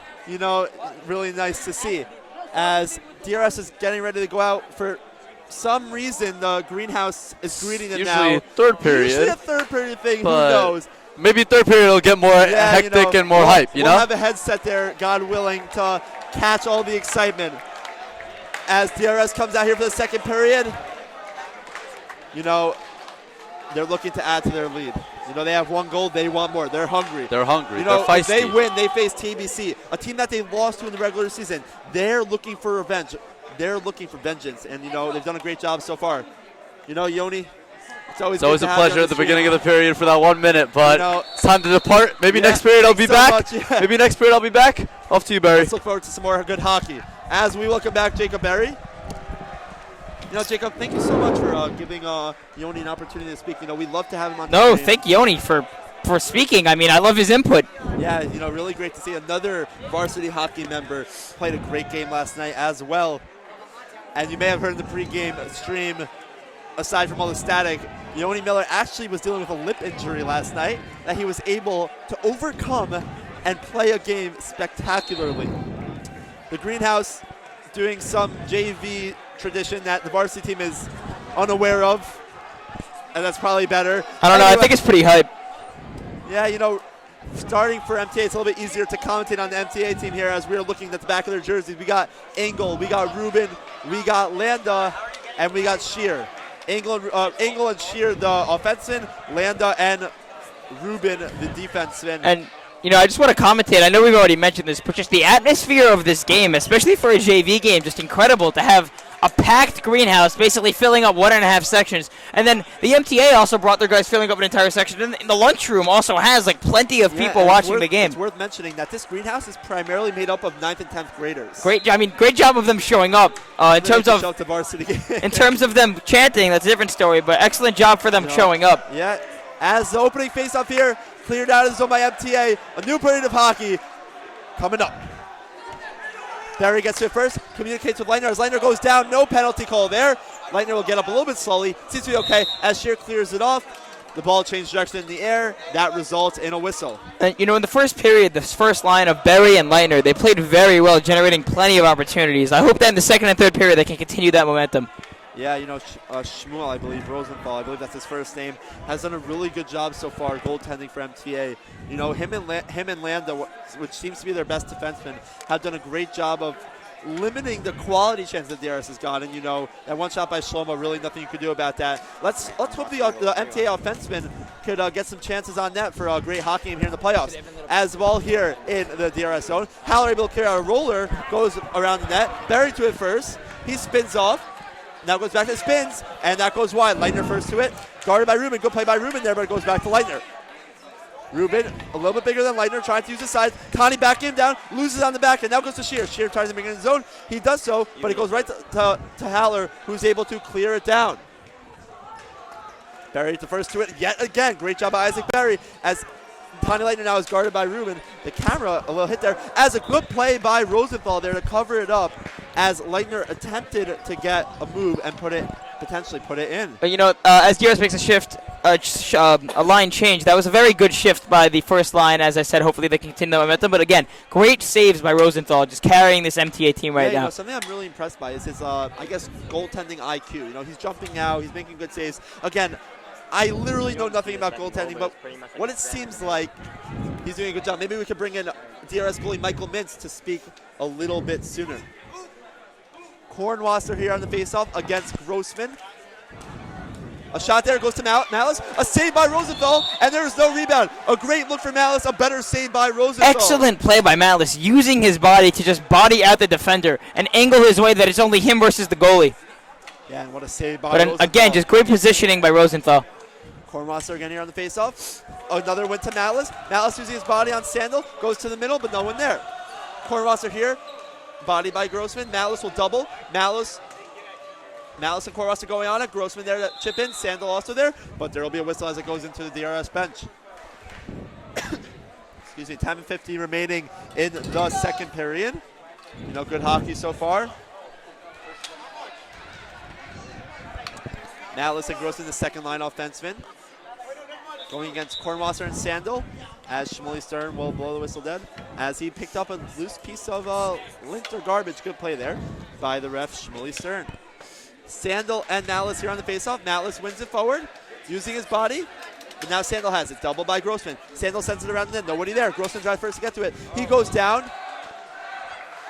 Really nice to see. As DRS is getting ready to go out, for some reason the greenhouse is greeting them now. Usually third period. Usually a third period thing, who knows? Maybe third period will get more hectic and more hype, We'll have a headset there, God willing, to catch all the excitement. As DRS comes out here for the second period, they're looking to add to their lead. They have one goal. They want more. They're hungry. They're hungry. They're feisty. If they win, they face TBC, a team that they lost to in the regular season. They're looking for revenge. They're looking for vengeance. And, they've done a great job so far. Yoni, it's always a pleasure at the beginning of the period for that 1 minute. But it's time to depart. Maybe next period I'll be back. Maybe next period I'll be back. Off to you, Barry. Let's look forward to some more good hockey. As we welcome back Jacob Berry. Jacob, thank you so much for giving Yoni an opportunity to speak. We'd love to have him on. No, thank Yoni for speaking. I mean, I love his input. Yeah, really great to see another varsity hockey member played a great game last night as well. And you may have heard in the pregame stream, aside from all the static, Yoni Miller actually was dealing with a lip injury last night that he was able to overcome and play a game spectacularly. The greenhouse doing some JV tradition that the varsity team is unaware of, and that's probably better. I don't know. I think it's pretty hype. Yeah, starting for MTA, it's a little bit easier to commentate on the MTA team here as we're looking at the back of their jerseys. We got Engel, we got Ruben, we got Landa, and we got Shear. Engel and Shear, the offenseman, Landa and Ruben, the defenseman. And I just want to commentate. I know we've already mentioned this, but just the atmosphere of this game, especially for a JV game, just incredible to have a packed greenhouse basically filling up 1.5 sections. And then the MTA also brought their guys filling up an entire section. And the lunchroom also has plenty of people watching the game. It's worth mentioning that this greenhouse is primarily made up of 9th and 10th graders. Great job of them showing up. In terms of them chanting, that's a different story, but excellent job for them showing up. Yeah. As the opening face-off here, cleared out of the zone by MTA. A new period of hockey coming up. Barry gets to it first, communicates with Leitner. As Leitner goes down, no penalty call there. Leitner will get up a little bit slowly. Seems to be okay as Shear clears it off. The ball changed direction in the air. That results in a whistle. And, in the first period, the first line of Barry and Leitner, they played very well, generating plenty of opportunities. I hope that in the second and third period they can continue that momentum. Yeah, Shmuel, I believe, Rosenthal, I believe that's his first name, has done a really good job so far goaltending for MTA. Him and Landa, which seems to be their best defenseman, have done a great job of limiting the quality chance that DRS has gotten. That one shot by Shlomo, really nothing you could do about that. Let's hope the MTA offenseman could get some chances on net for a great hockey game here in the playoffs. As well here in the DRS zone, Haller able to carry out a roller, goes around the net, Barry to it first, he spins off. Now goes back to spins, and that goes wide. Leitner first to it. Guarded by Ruben. Good play by Ruben there, but it goes back to Leitner. Ruben, a little bit bigger than Leitner, trying to use his size. Connie back him down, loses on the back, and now goes to Shear. Shear tries to bring it in the zone. He does so, but it goes right to Haller, who's able to clear it down. Barry the first to it yet again. Great job by Isaac Barry as Connie Leitner now is guarded by Ruben. The camera, a little hit there. As a good play by Rosenthal there to cover it up as Leitner attempted to get a move and potentially put it in. But as DRS makes a shift, a line change. That was a very good shift by the first line. As I said, hopefully they can continue the momentum. But again, great saves by Rosenthal, just carrying this MTA team right now. Something I'm really impressed by is his, I guess, goaltending IQ. You know, he's jumping out, he's making good saves. Again, I literally know nothing about goaltending, but what it seems like, he's doing a good job. Maybe we could bring in DRS goalie Michael Mintz to speak a little bit sooner. Kornwasser here on the faceoff against Grossman. A shot there goes to Malice. A save by Rosenthal, and there's no rebound. A great look for Malice, a better save by Rosenthal. Excellent play by Malice, using his body to just body out the defender and angle his way that it's only him versus the goalie. Yeah, and what a save by Rosenthal. Again, just great positioning by Rosenthal. Kornwasser again here on the faceoff. Another win to Malice. Malice using his body on Sandel. Goes to the middle, but no one there. Kornwasser here. Body by Grossman. Malice will double. Malice and Kornwasser going on it. Grossman there to chip in. Sandel also there. But there will be a whistle as it goes into the DRS bench. Excuse me. 10:50 remaining in the second period. You know, good hockey so far. Malice and Grossman, the second line offenseman. Going against Kornwasser and Sandel, as Shmuley Stern will blow the whistle dead, as he picked up a loose piece of lint or garbage. Good play there by the ref, Shmuley Stern. Sandel and Malice here on the faceoff. Malice wins it forward, using his body, but now Sandel has it. Double by Grossman. Sandel sends it around the net. Nobody there. Grossman tries first to get to it. He goes down.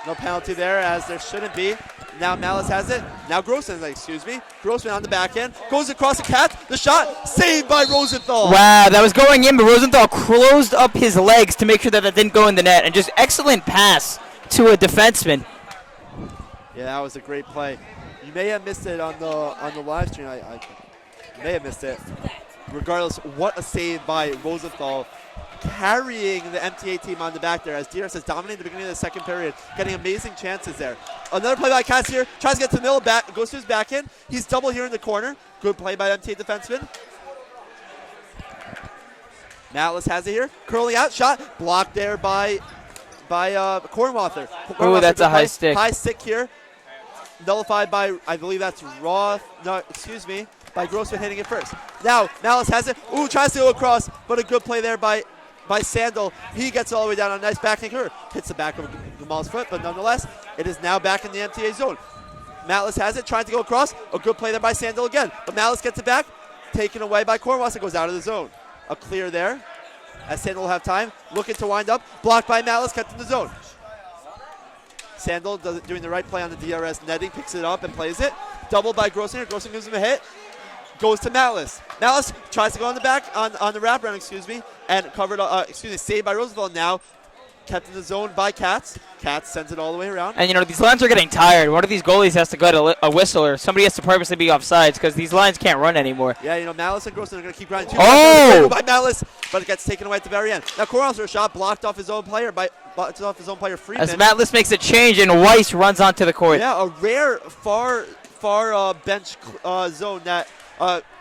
No penalty there, as there shouldn't be. Now Malice has it. Now Grossman, Grossman on the back end. Goes across the cat. The shot saved by Rosenthal. Wow, that was going in, but Rosenthal closed up his legs to make sure that didn't go in the net. And just excellent pass to a defenseman. Yeah, that was a great play. You may have missed it on the live stream. You may have missed it. Regardless, what a save by Rosenthal, carrying the MTA team on the back there as DRS has dominated the beginning of the second period, getting amazing chances there. Another play by Cass here, tries to get to the middle, goes to his backhand. He's double here in the corner. Good play by MTA defenseman. Malice has it here, curling out, shot, blocked there by Kornwasser. Oh, that's a high stick. High stick here, nullified by, I believe that's by Grossman hitting it first. Now, Malice has it. Ooh, tries to go across, but a good play there by Sandel. He gets all the way down on a nice backhand curve. Hits the back of Gamal's foot, but nonetheless, it is now back in the MTA zone. Malice has it, trying to go across. A good play there by Sandel again, but Malice gets it back. Taken away by Kornwasser, goes out of the zone. A clear there, as Sandel will have time. Looking to wind up. Blocked by Malice, kept in the zone. Sandel doing the right play on the DRS netting, picks it up and plays it. Double by Grossman. Grossman gives him a hit. Goes to Malice. Malice tries to go on the back, on the wraparound, and covered, saved by Rosenthal. Now kept in the zone by Katz. Katz sends it all the way around. And, these lines are getting tired. One of these goalies has to get a whistle, or somebody has to purposely be offsides because these lines can't run anymore. Yeah, Malice and Grossman are going to keep grinding. Oh! By Malice, but it gets taken away at the very end. Now Kornwasser shot blocked off his own player Freeman. As Malice makes a change and Weiss runs onto the court. Yeah, a rare far bench zone that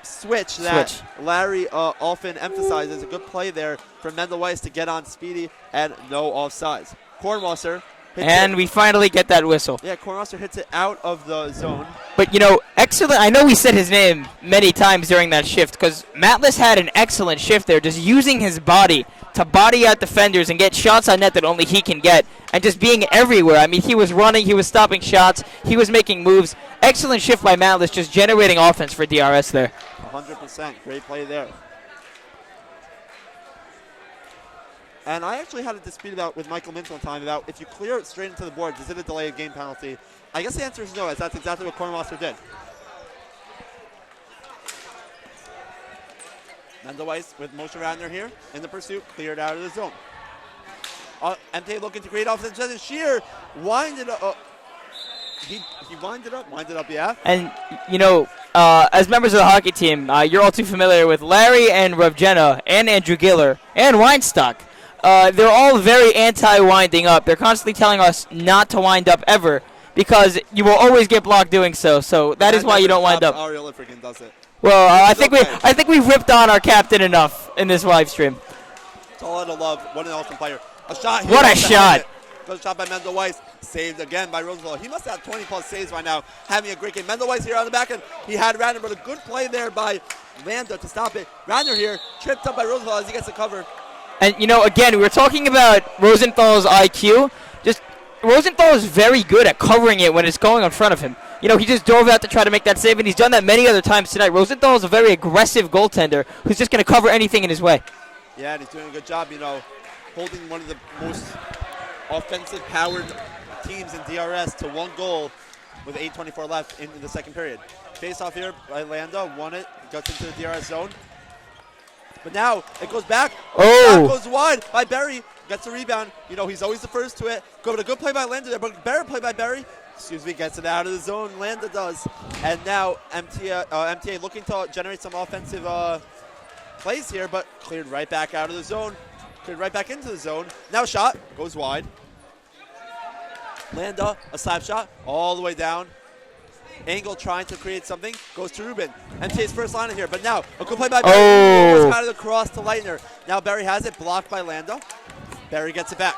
switch that Larry often emphasizes. A good play there from Mendel Weiss to get on Speedy, and no offsides. Kornwasser hits and we finally get that whistle. Yeah, Kornwasser hits it out of the zone. But, excellent. I know we said his name many times during that shift because Matlis had an excellent shift there, just using his body to body out defenders and get shots on net that only he can get, and just being everywhere. I mean, he was running, he was stopping shots, he was making moves. Excellent shift by Matlis, just generating offense for DRS there. 100%. Great play there. And I actually had a dispute with Michael Mintz one time about if you clear it straight into the boards, is it a delay of game penalty? I guess the answer is no, as that's exactly what Kornwasser did. Mendel Weiss with Mosh around there here in the pursuit, cleared out of the zone. MTA looking to create offense. Shear winded up. He winded up, yeah. And, as members of the hockey team, you're all too familiar with Larry and Revgena and Andrew Giller and Weinstock. They're all very anti-winding up. They're constantly telling us not to wind up ever because you will always get blocked doing so. So that is why you don't wind up. Ariel freaking does it. Well, I think we've ripped on our captain enough in this live stream. It's all out of love. What an awesome player. A shot. What a shot. Good shot by Mendel Weiss. Saved again by Rosenthal. He must have 20-plus saves by now, having a great game. Mendel Weiss here on the back end. He had Radner, but a good play there by Landa to stop it. Radner here, tripped up by Rosenthal as he gets the cover. And, you know, again, we were talking about Rosenthal's IQ. Just Rosenthal is very good at covering it when it's going in front of him. You know, he just dove out to try to make that save, and he's done that many other times tonight. Rosenthal is a very aggressive goaltender who's just going to cover anything in his way. Yeah, and he's doing a good job, you know, holding one of the most offensive-powered teams in DRS to 1 goal with 8:24 left in the second period. Face off here by Landa, won it, gets into the DRS zone. But now it goes back. Oh! Goes wide by Berry. Gets a rebound. You know, he's always the first to it. Go with a good play by Landa there, but better play by Berry. Excuse me, gets it out of the zone. Landa does. And now MTA looking to generate some offensive plays here, but cleared right back out of the zone. Cleared right back into the zone. Now shot. Goes wide. Landa, a slap shot all the way down. Angle trying to create something, goes to Ruben. MTA's first line in here, but now a good play by Berry. Oh! It's kind of the cross to Leitner. Now Berry has it, blocked by Landa. Berry gets it back.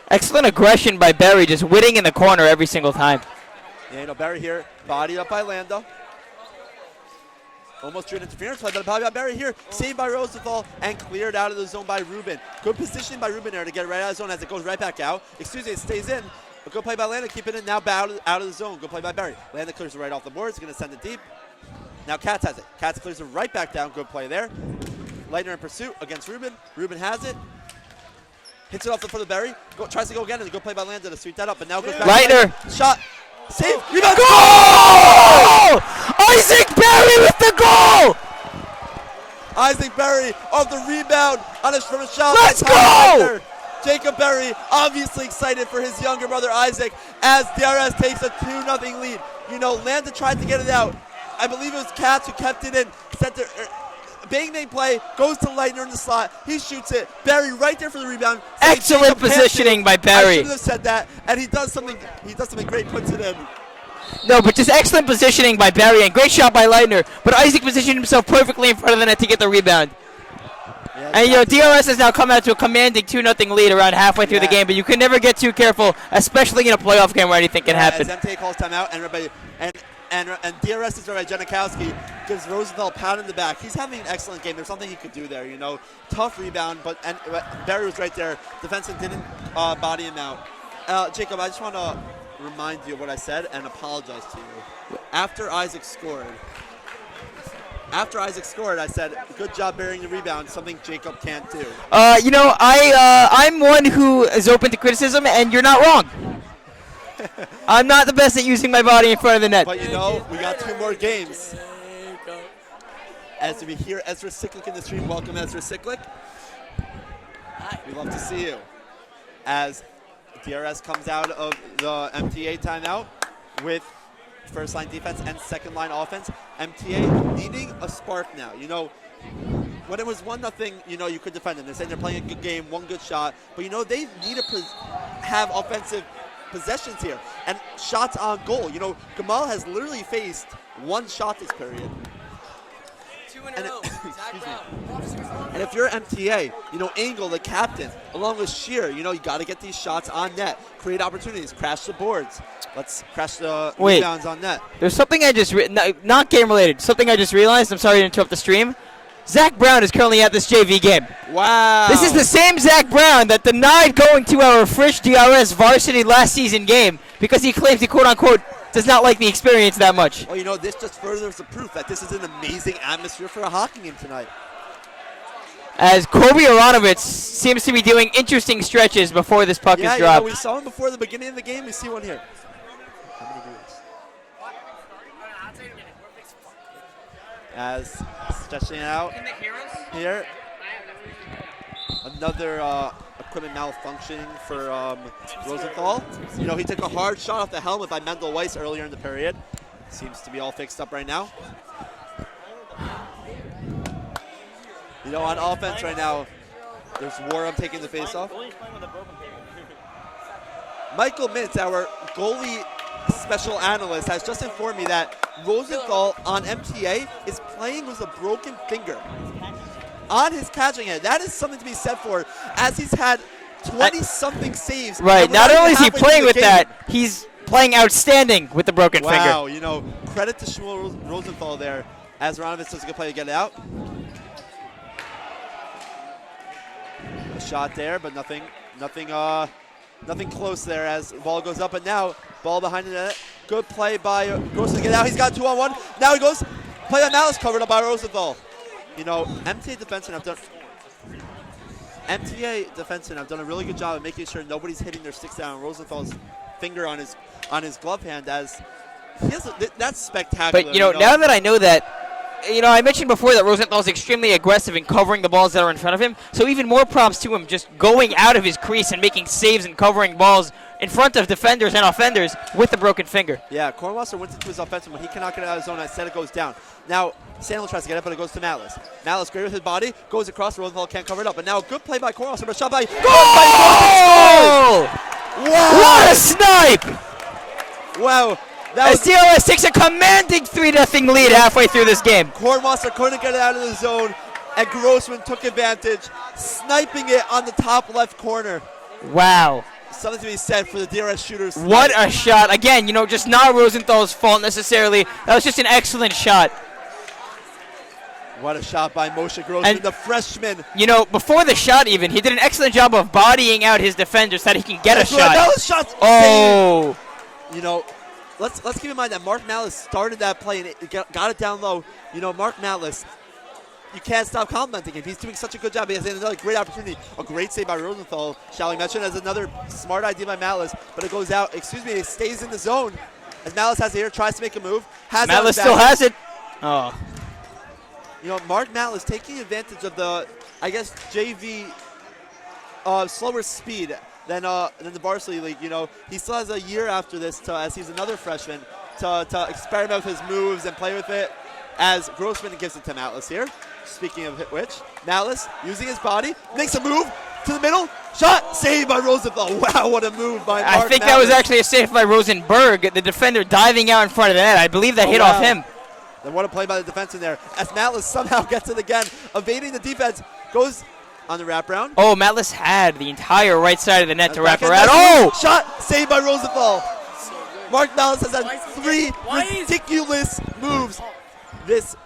Excellent aggression by Berry, just winning in the corner every single time. Yeah, you know, Berry here, bodied up by Landa. Almost drew an interference play, but body by Berry here. Saved by Rosenthal and cleared out of the zone by Ruben. Good positioning by Ruben there to get it right out of the zone as it goes right back out. Excuse me, it stays in. A good play by Landa, keeping it now out of the zone. Good play by Berry. Landa clears it right off the boards, going to send it deep. Now Katz has it. Katz clears it right back down. Good play there. Leitner in pursuit against Ruben. Ruben has it. Hits it off the foot of Berry. Tries to go again, and a good play by Landa to sweep that up. But now goes back. Leitner. Shot. Save. Rebound. Goal! Isaac Berry with the goal! Isaac Berry off the rebound from a shot. Let's go! Leitner. Jacob Berry obviously excited for his younger brother Isaac as DRS takes a 2-0 lead. You know, Landa tried to get it out. I believe it was Katz who kept it in. Center, bang play, goes to Leitner in the slot. He shoots it. Berry right there for the rebound. Excellent positioning by Berry. I should have said that. And he does something great, puts it in. No, but just excellent positioning by Berry and great shot by Leitner. But Isaac positioned himself perfectly in front of the net to get the rebound. Yeah, and, you know, DRS has now come out to a commanding 2-0 lead around halfway through the game, but you can never get too careful, especially in a playoff game where anything can happen. As MTA calls timeout, and DRS's Rabbi Janikowski gives Rosenthal a pound in the back. He's having an excellent game. There's something he could do there, you know. Tough rebound, but Berry was right there. Defenseman didn't body him out. Jacob, I just want to remind you of what I said and apologize to you. After Isaac scored, I said, good job burying the rebound, something Jacob can't do. You know, I'm one who is open to criticism, and you're not wrong. I'm not the best at using my body in front of the net. But you know, we got 2 more games. As we hear Ezra Cyclic in the stream, welcome Ezra Cyclic. We love to see you. As DRS comes out of the MTA timeout with first line defense and second line offense. MTA needing a spark now. You know, when it was 1-0, you know, you could defend them. They're saying they're playing a good game, one good shot. But you know, they need to have offensive possessions here and shots on goal. You know, Gamal has literally faced 1 shot this period. 2 in a row. Excuse me. And if you're MTA, you know, Engel, the captain, along with Shear, you know, you got to get these shots on net, create opportunities, crash the boards. Let's crash the rebounds on net. There's something I just not game related. Something I just realized. I'm sorry to interrupt the stream. Zach Brown is currently at this JV game. Wow. This is the same Zach Brown that denied going to our Frisch DRS varsity last season game because he claims he quote-unquote does not like the experience that much. Well, you know, this just furthers the proof that this is an amazing atmosphere for a hockey game tonight. As Kobe Aronovich seems to be doing interesting stretches before this puck is dropped. Yeah, we saw him before the beginning of the game. We see one here. How many viewers? As stretching it out here. Another equipment malfunctioning for Rosenthal. You know, he took a hard shot off the helmet by Mendel Weiss earlier in the period. Seems to be all fixed up right now. You know, on offense right now, there's Warham taking the face-off. Michael Mintz, our goalie special analyst, has just informed me that Rosenthal on MTA is playing with a broken finger on his catching hand. That is something to be said for, as he's had 20-something saves. Right, not only is he playing with that, he's playing outstanding with the broken finger. Wow, you know, credit to Shmuel Rosenthal there. as Aronovitz does a good play to get it out. A shot there, but nothing close there as the ball goes up. But now, ball behind the net. Good play by Grossman to get it out. He's got 2-on-1. Now he goes. Play on Malice, covered up by Rosenthal. You know, MTA defensemen have done a really good job of making sure nobody's hitting their sticks down. Rosenthal's finger on his glove hand as he has that's spectacular. But, you know, now that I know that, you know, I mentioned before that Rosenthal's extremely aggressive in covering the balls that are in front of him. So even more props to him just going out of his crease and making saves and covering balls in front of defenders and offenders with the broken finger. Yeah, Kornwasser went into his offensive, but he cannot get it out of his zone. Instead, it goes down. Now, Sandal tries to get it, but it goes to Malice. Malice, great with his body, goes across. Rosenthal can't cover it up. But now, a good play by Kornwasser, but a shot by Goal! Wow! What a snipe! Wow. As DRS takes a commanding 3-0 lead halfway through this game. Kornwasser couldn't get it out of the zone, and Grossman took advantage, sniping it on the top left corner. Wow. Something to be said for the DRS shooters. What a shot. Again, you know, just not Rosenthal's fault necessarily. That was just an excellent shot. What a shot by Mosh Grossman, the freshman. You know, before the shot even, he did an excellent job of bodying out his defenders so that he can get a shot. That was shot. Oh. You know, let's keep in mind that Mark Malice started that play and it got it down low. You know, Mark Malice, you can't stop complimenting him. He's doing such a good job. He has another great opportunity. A great save by Rosenthal, shall we mention, as another smart idea by Malice, but it goes out. Excuse me, it stays in the zone. As Malice has it here, tries to make a move. Malice still has it. Oh. You know, Mark Malice taking advantage of the, I guess, JV slower speed than the varsity league. You know, he still has a year after this, as he's another freshman, to experiment with his moves and play with it. As Grossman gives it to Malice here. Speaking of which, Malice using his body makes a move to the middle. Shot saved by Rosenthal. Wow, what a move by Mark I think Malice. that was actually a save by Rosenberg, the defender diving out in front of the net. I believe that hit off him. Then what a play by the defense in there. As Malice somehow gets it again, evading the defense, goes on the wraparound. Oh, Malice had the entire right side of the net to wrap around. Oh! Shot saved by Rosenthal. Mark Malice has had 3 ridiculous moves this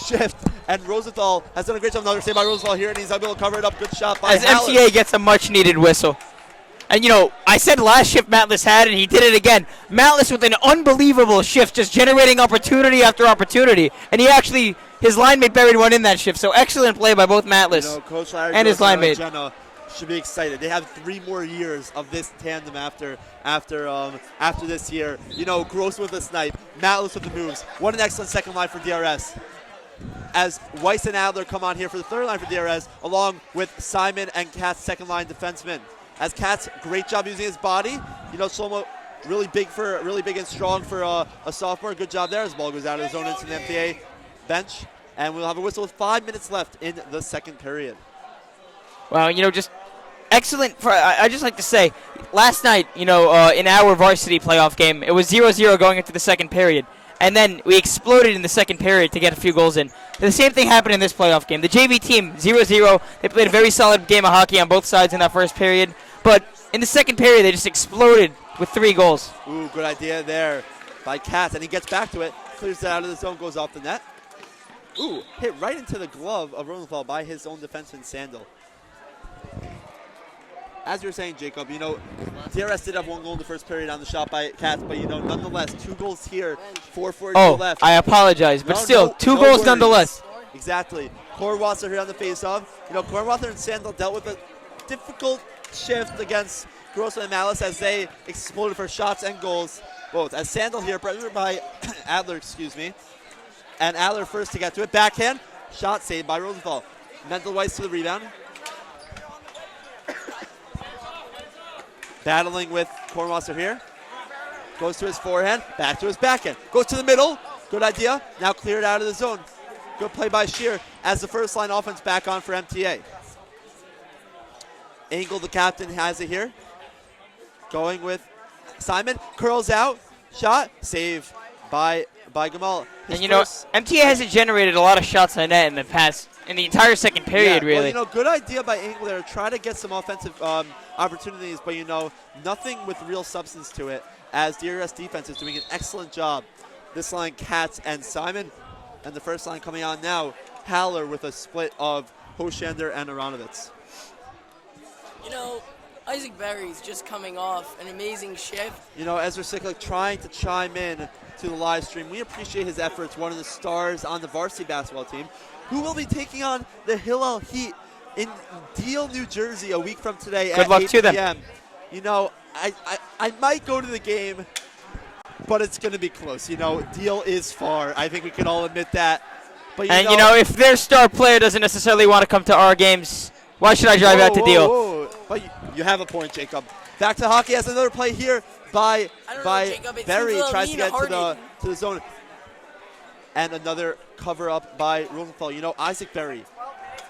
shift, and Rosenthal has done a great job. Another save by Rosenthal here, and he's able to cover it up. Good shot by As Malice. MTA gets a much-needed whistle. And, you know, I said last shift Malice had, and he did it again. Malice with an unbelievable shift, just generating opportunity after opportunity. And he actually, his line mate buried one in that shift. So excellent play by both Malice Coach Larry and his line mate. Jenna should be excited. They have 3 more years of this tandem after this year. You know, Gross with the snipe, Malice with the moves. What an excellent second line for DRS. As Weiss and Adler come on here for the third line for DRS, along with Simon and Katz, second line defensemen. As Katz, great job using his body. You know, Shlomo, really big and strong for a sophomore. Good job there as the ball goes out of the zone into the MTA bench. And we'll have a whistle with 5 minutes left in the second period. Well, you know, just excellent. I just like to say, last night, you know, in our varsity playoff game, it was 0-0 going into the second period. And then we exploded in the second period to get a few goals in. The same thing happened in this playoff game. The JV team, 0-0. They played a very solid game of hockey on both sides in that first period. But in the second period, they just exploded with 3 goals. Ooh, good idea there by Katz. And he gets back to it, clears it out of the zone, goes off the net. Ooh, hit right into the glove of Rosenthal by his own defenseman, Sandal. As you were saying, Jacob, you know, DRS did have 1 goal in the first period on the shot by Katz, but, you know, nonetheless, 2 goals here, 4:42 left. I apologize, but still, 2 goals worries. nonetheless. Exactly. Kornwasser here on the face-off. You know, Kornwasser and Sandal dealt with a difficult shift against Grossman and Malice as they exploded for shots and goals, both. As Sandal here, pressured by Adler, and Adler first to get to it. Backhand, shot saved by Rosenthal. Mental Weiss to the rebound. Battling with Kornwasser here. Goes to his forehand, back to his backhand. Goes to the middle. Good idea. Now cleared out of the zone. Good play by Shear as the first line offense back on for MTA. Engel, the captain, has it here. Going with Simon. Curls out. Shot. Save by Gamal. And, you know, MTA hasn't generated a lot of shots on net in the entire second period, really. Well, you know, good idea by Engel there. Try to get some offensive opportunities, but, you know, nothing with real substance to it as DRS defense is doing an excellent job. This line, Katz and Simon. And the first line coming on now, Haller with a split of Hoshander and Aronovitz. You know, Isaac Berry's just coming off an amazing shift. You know, Ezra Siklik trying to chime in to the live stream. We appreciate his efforts, one of the stars on the varsity basketball team, who will be taking on the Hillel Heat in Deal, New Jersey a week from today Good at luck 8 to them. p.m. You know, I might go to the game, but it's going to be close. You know, Deal is far. I think we can all admit that. But You know, if their star player doesn't necessarily want to come to our games, why should I drive out to Deal? Whoa. But you have a point, Jacob. Back to hockey has another play here by Berry. Tries to get to the zone. And another cover up by Rosenthal. You know, Isaac Berry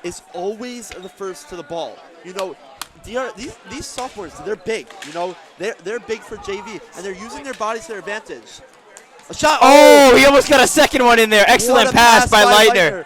is always the first to the ball. You know, these sophomores, they're big. You know, they're big for JV, and they're using their bodies to their advantage. A shot. Oh, he almost got a second one in there. Excellent pass by Leitner.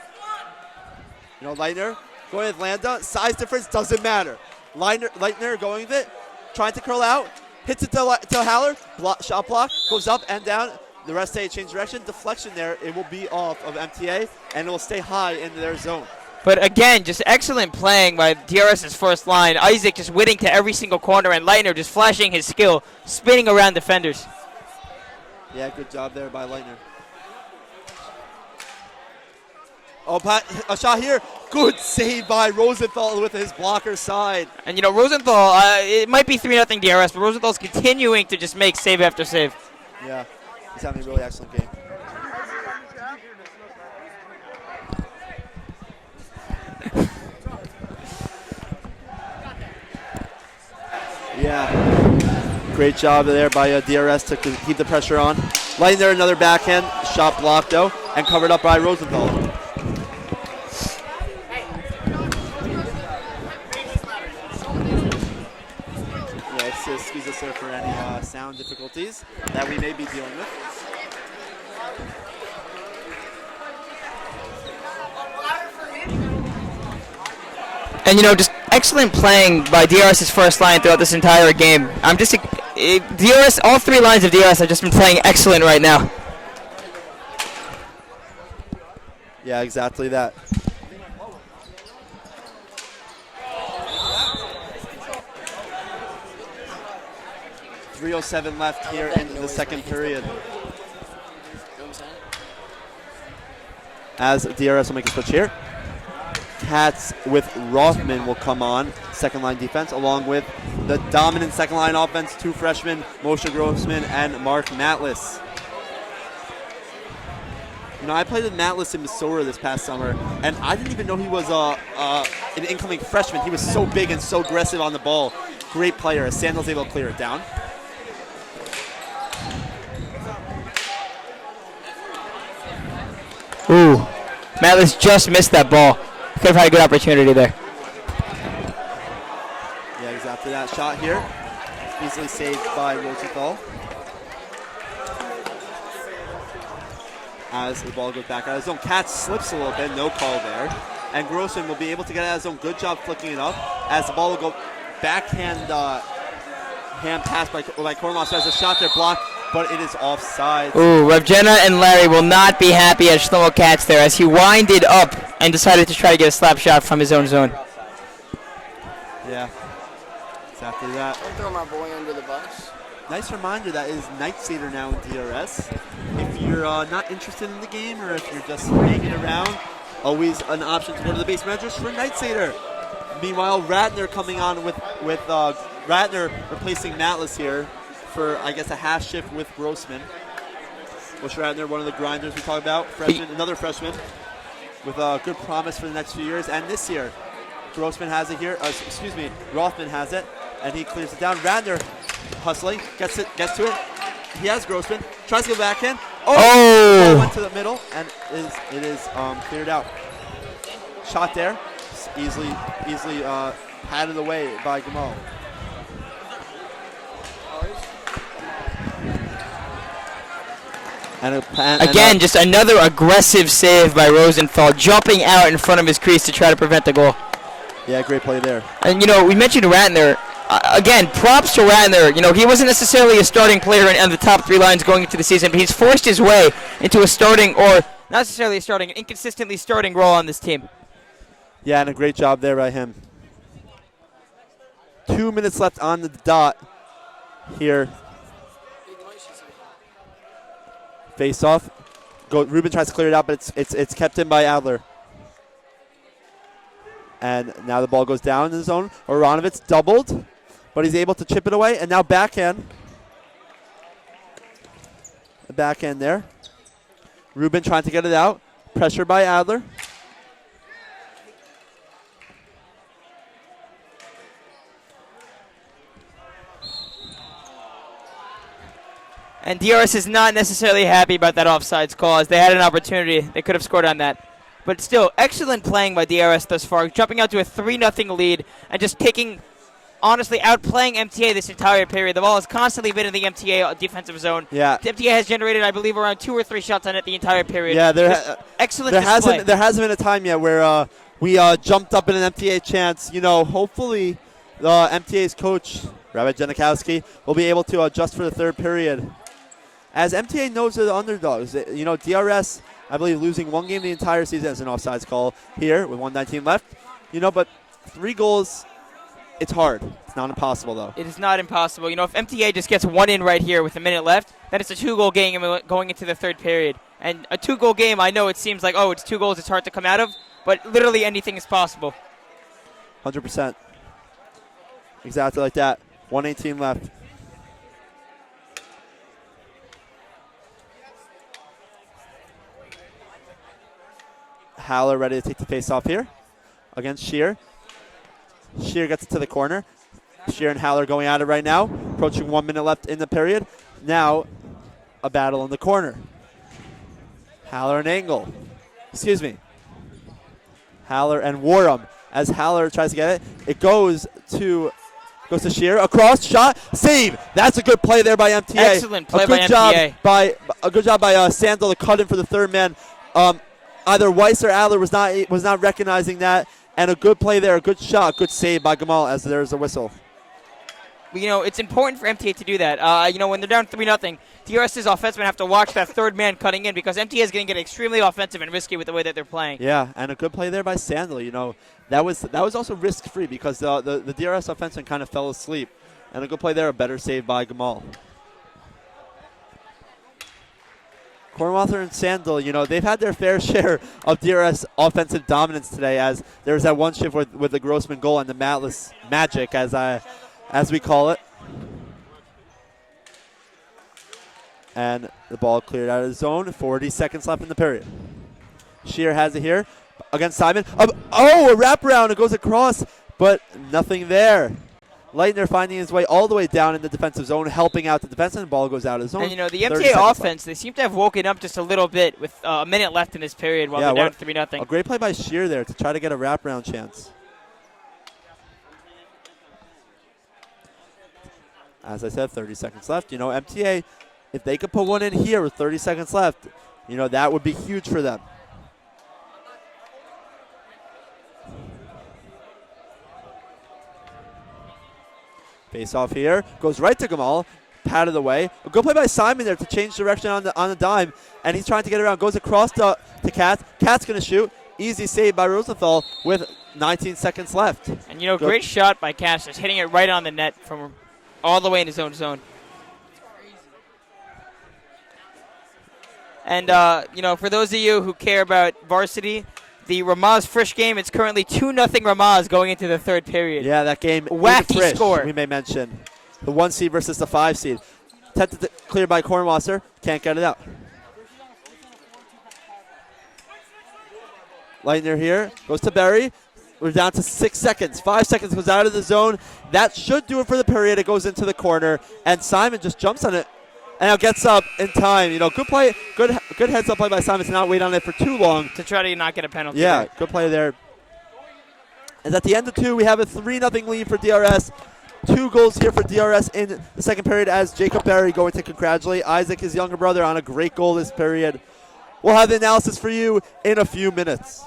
You know, Leitner going with Landa. Size difference doesn't matter. Leitner going with it, trying to curl out. Hits it to Haller. Shot block. Goes up and down. The rest say change direction. Deflection there. It will be off of MTA, and it will stay high in their zone. But again, just excellent playing by DRS's first line. Isaac just winning to every single corner, and Leitner just flashing his skill, spinning around defenders. Yeah, good job there by Leitner. Oh, a shot here. Good save by Rosenthal with his blocker side. And you know, Rosenthal, it might be 3-0 DRS, but Rosenthal's continuing to just make save after save. Yeah, he's having a really excellent game. Yeah, great job there by DRS to keep the pressure on. Leitner, another backhand. Shot blocked, though, and covered up by Rosenthal. Yeah, excuse us there for any sound difficulties that we may be dealing with. And you know, just excellent playing by DRS's first line throughout this entire game. DRS, all three lines of DRS have just been playing excellent right now. Yeah, exactly that. .307 left here in the second period. As DRS will make a switch here. Katz with Rothman will come on, second line defense, along with the dominant second line offense, two freshmen, Moshe Grossman and Mark Matlis. You know, I played with Matlis in Missouri this past summer, and I didn't even know he was an incoming freshman. He was so big and so aggressive on the ball. Great player. Sandals able to clear it down. Ooh, Matlis just missed that ball. Could have had a good opportunity there. Yeah, exactly that shot here. Easily saved by Rosenthal. As the ball goes back out of zone. Katz slips a little bit, no call there. And Grossman will be able to get out of zone. Good job flicking it up. As the ball will go backhand hand pass by Kormos. As a shot there blocked, but it is offside. Ooh, Revgena and Larry will not be happy at Shlomo Katz there as he winded up and decided to try to get a slap shot from his own zone. Yeah, exactly that. Don't throw my boy under the bus. Nice reminder that is Night Sater now in DRS. If you're not interested in the game or if you're just hanging around, always an option to go to the base managers for Night Sater. Meanwhile, Ratner coming on with Ratner replacing Matlis here for, I guess, a half shift with Grossman. Bush Ratner, one of the grinders we talked about, freshman, another freshman with good promise for the next few years. And this year, Grossman has it here. Rothman has it, and he clears it down. Ratner hustling, gets to it. He has Grossman, tries to go backhand. Oh! Went to the middle, and it is cleared out. Shot there, easily patted away by Gamal. Again, just another aggressive save by Rosenthal, jumping out in front of his crease to try to prevent the goal. Yeah, great play there. And, you know, we mentioned Ratner. Again, props to Ratner. You know, he wasn't necessarily a starting player on the top three lines going into the season, but he's forced his way into a starting or not necessarily starting, an inconsistently starting role on this team. Yeah, and a great job there by him. 2 minutes left on the dot here. Face off. Ruben tries to clear it out, but it's kept in by Adler. And now the ball goes down in the zone. Oranovitz doubled, but he's able to chip it away. And now backhand. The backhand there. Ruben trying to get it out. Pressure by Adler. And DRS is not necessarily happy about that offsides call, as they had an opportunity. They could have scored on that. But still, excellent playing by DRS thus far, jumping out to a 3-0 lead and just honestly outplaying MTA this entire period. The ball has constantly been in the MTA defensive zone. Yeah. The MTA has generated, I believe, around 2 or 3 shots on it the entire period. Yeah, excellent there display. there hasn't been a time yet where we jumped up in an MTA chance. Hopefully the MTA's coach, Rabbi Janikowski, will be able to adjust for the third period. As MTA knows they're the underdogs. DRS, I believe, losing 1 game the entire season as an offsides call here with 1:19 left. But 3 goals, it's hard. It's not impossible, though. It is not impossible. If MTA just gets 1 in right here with a minute left, then it's a 2-goal game going into the third period. And a 2-goal game, I know it seems like, it's 2 goals, it's hard to come out of, but literally anything is possible. 100%. Exactly like that. 1:18 left. Haller ready to take the face off here against Shear. Shear gets it to the corner. Shear and Haller going at it right now. Approaching 1 minute left in the period. Now a battle in the corner. Haller and Engel. Excuse me. Haller and Warham. As Haller tries to get it, it goes to Shear. Across, shot, save. That's a good play there by MTA. Excellent play by MTA. A good job by Sandal to cut in for the third man. Either Weiss or Adler was not recognizing that, and a good play there, a good shot, good save by Gamal as there's a whistle. It's important for MTA to do that. When they're down 3-0, DRS's offensemen have to watch that third man cutting in because MTA is going to get extremely offensive and risky with the way that they're playing. Yeah, and a good play there by Sandal. That was also risk-free because the DRS offenseman kind of fell asleep, and a good play there, a better save by Gamal. Kornwather and Sandal, they've had their fair share of DRS offensive dominance today, as there was that one shift with the Grossman goal and the Matless magic, as we call it. And the ball cleared out of the zone. 40 seconds left in the period. Shear has it here against Simon. A wraparound. It goes across, but nothing there. Leitner finding his way all the way down in the defensive zone, helping out the defense, and the ball goes out of the zone. And, the MTA offense, they seem to have woken up just a little bit with a minute left in this period while they're down 3-0. A great play by Shear there to try to get a wraparound chance. As I said, 30 seconds left. MTA, if they could put one in here with 30 seconds left, that would be huge for them. Face off here, goes right to Gamal, patted away. A good play by Simon there to change direction on the dime, and he's trying to get around. Goes across to Katz. Katz going to shoot. Easy save by Rosenthal with 19 seconds left. And great shot by Katz, just hitting it right on the net from all the way in his own zone. And for those of you who care about varsity, the Ramaz Frisch game, it's currently 2-0 Ramaz going into the third period. Yeah, that game. Wacky Frisch, score. We may mention. The 1 seed versus the 5 seed. Attempted to clear by Kornwasser. Can't get it out. Leitner here. Goes to Berry. We're down to 6 seconds. 5 seconds goes out of the zone. That should do it for the period. It goes into the corner. And Simon just jumps on it. And now gets up in time. Good play. Good heads-up play by Simon to not wait on it for too long. To try to not get a penalty. Yeah, good play there. And at the end of 2, we have a 3-0 lead for DRS. 2 goals here for DRS in the second period as Jacob Berry going to congratulate Isaac, his younger brother, on a great goal this period. We'll have the analysis for you in a few minutes.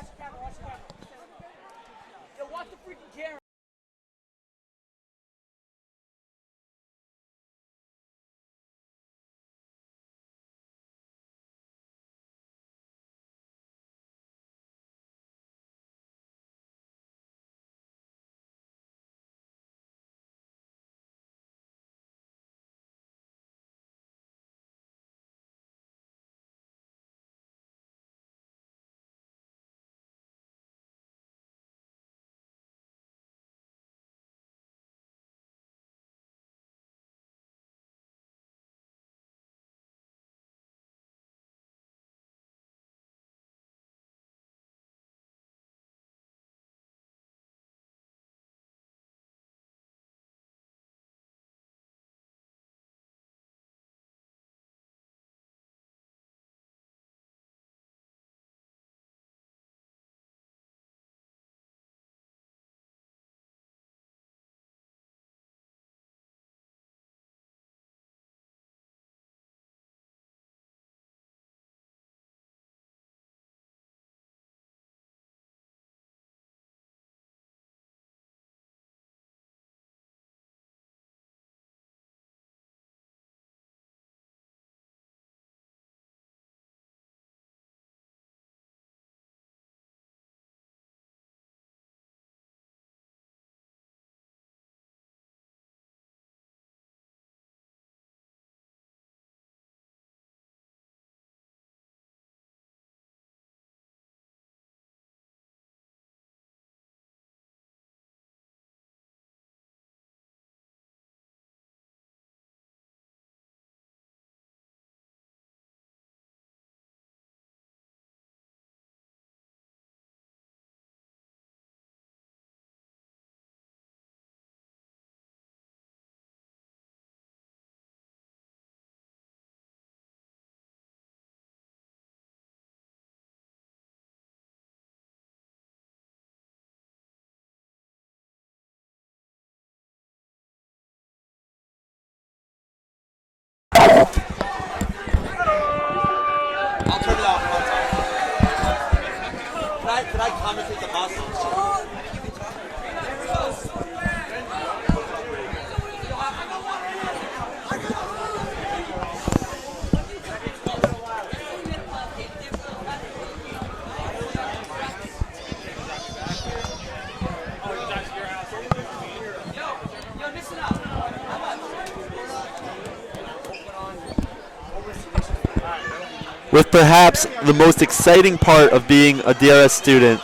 with perhaps the most exciting part of being a DRS student,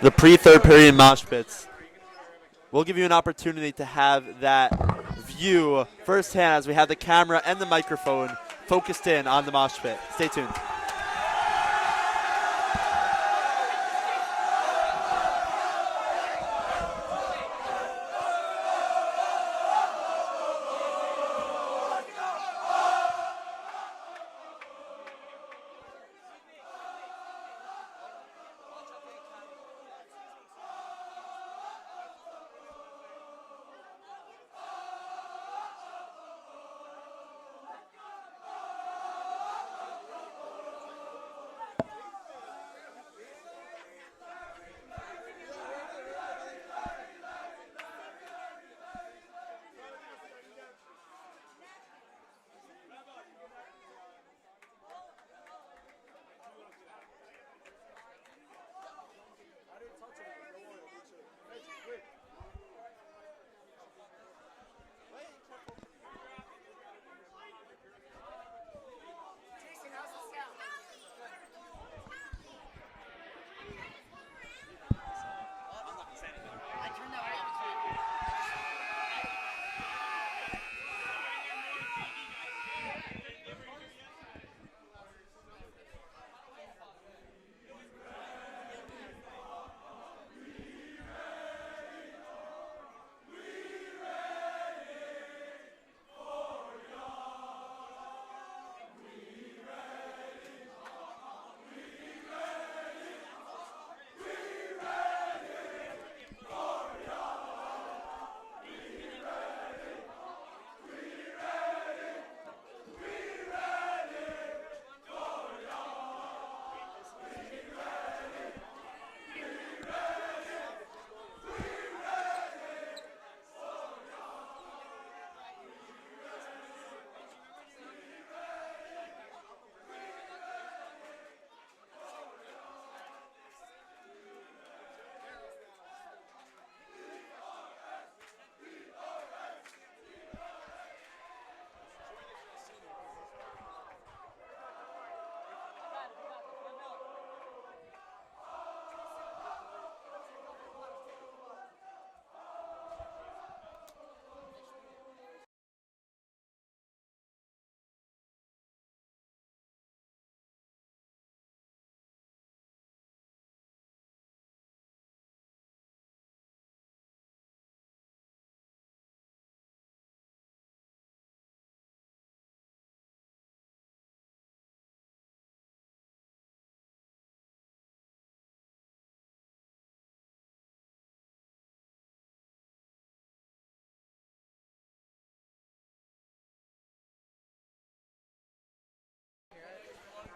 the pre-third period mosh pits. We'll give you an opportunity to have that view firsthand as we have the camera and the microphone focused in on the mosh pit. Stay tuned.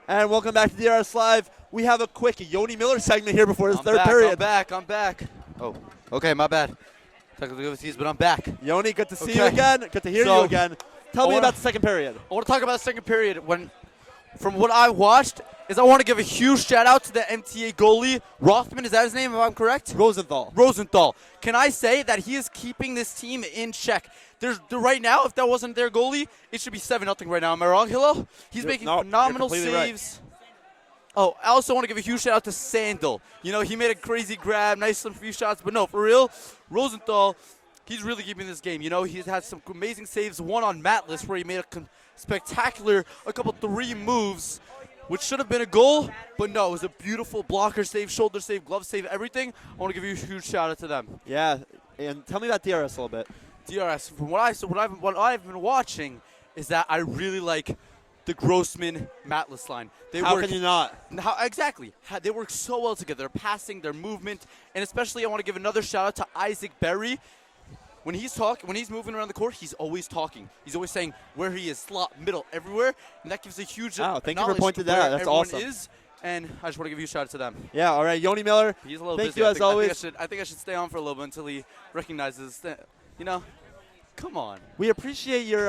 And welcome back to DRS Live. We have a quick Yoni Miller segment here before this third period. I'm back. Oh, okay, my bad. Technical difficulties, but I'm back. Yoni, good to see you again. Good to hear you again. Tell me about the second period. I want to talk about the second period. From what I watched, I want to give a huge shout out to the MTA goalie, Rothman. Is that his name, if I'm correct? Rosenthal. Can I say that he is keeping this team in check? Right now, if that wasn't their goalie, it should be 7-0 right now. Am I wrong, Hilo? He's making phenomenal saves. Right. Oh, I also want to give a huge shout out to Sandal. You know, he made a crazy grab, nice few shots, but no, for real, Rosenthal, he's really keeping this game. You know, he's had some amazing saves, one on Matless where he made a couple 3 moves, which should have been a goal, but no, it was a beautiful blocker save, shoulder save, glove save, everything. I want to give you a huge shout out to them. Yeah, and tell me about DRS a little bit. DRS, from what I've been watching, is that I really like the Grossman Matless line. How can you not? Exactly. They work so well together. Their passing, their movement, and especially I want to give another shout out to Isaac Berry. When he's moving around the court, he's always talking. He's always saying where he is, slot, middle, everywhere, and that gives a huge thank you for pointing that out. That's awesome. And I just want to give you a shout out to them. Yeah, all right. Yoni Miller, he's a little thank busy. you as always. I think I should stay on for a little bit until he recognizes that, you know, come on. We appreciate your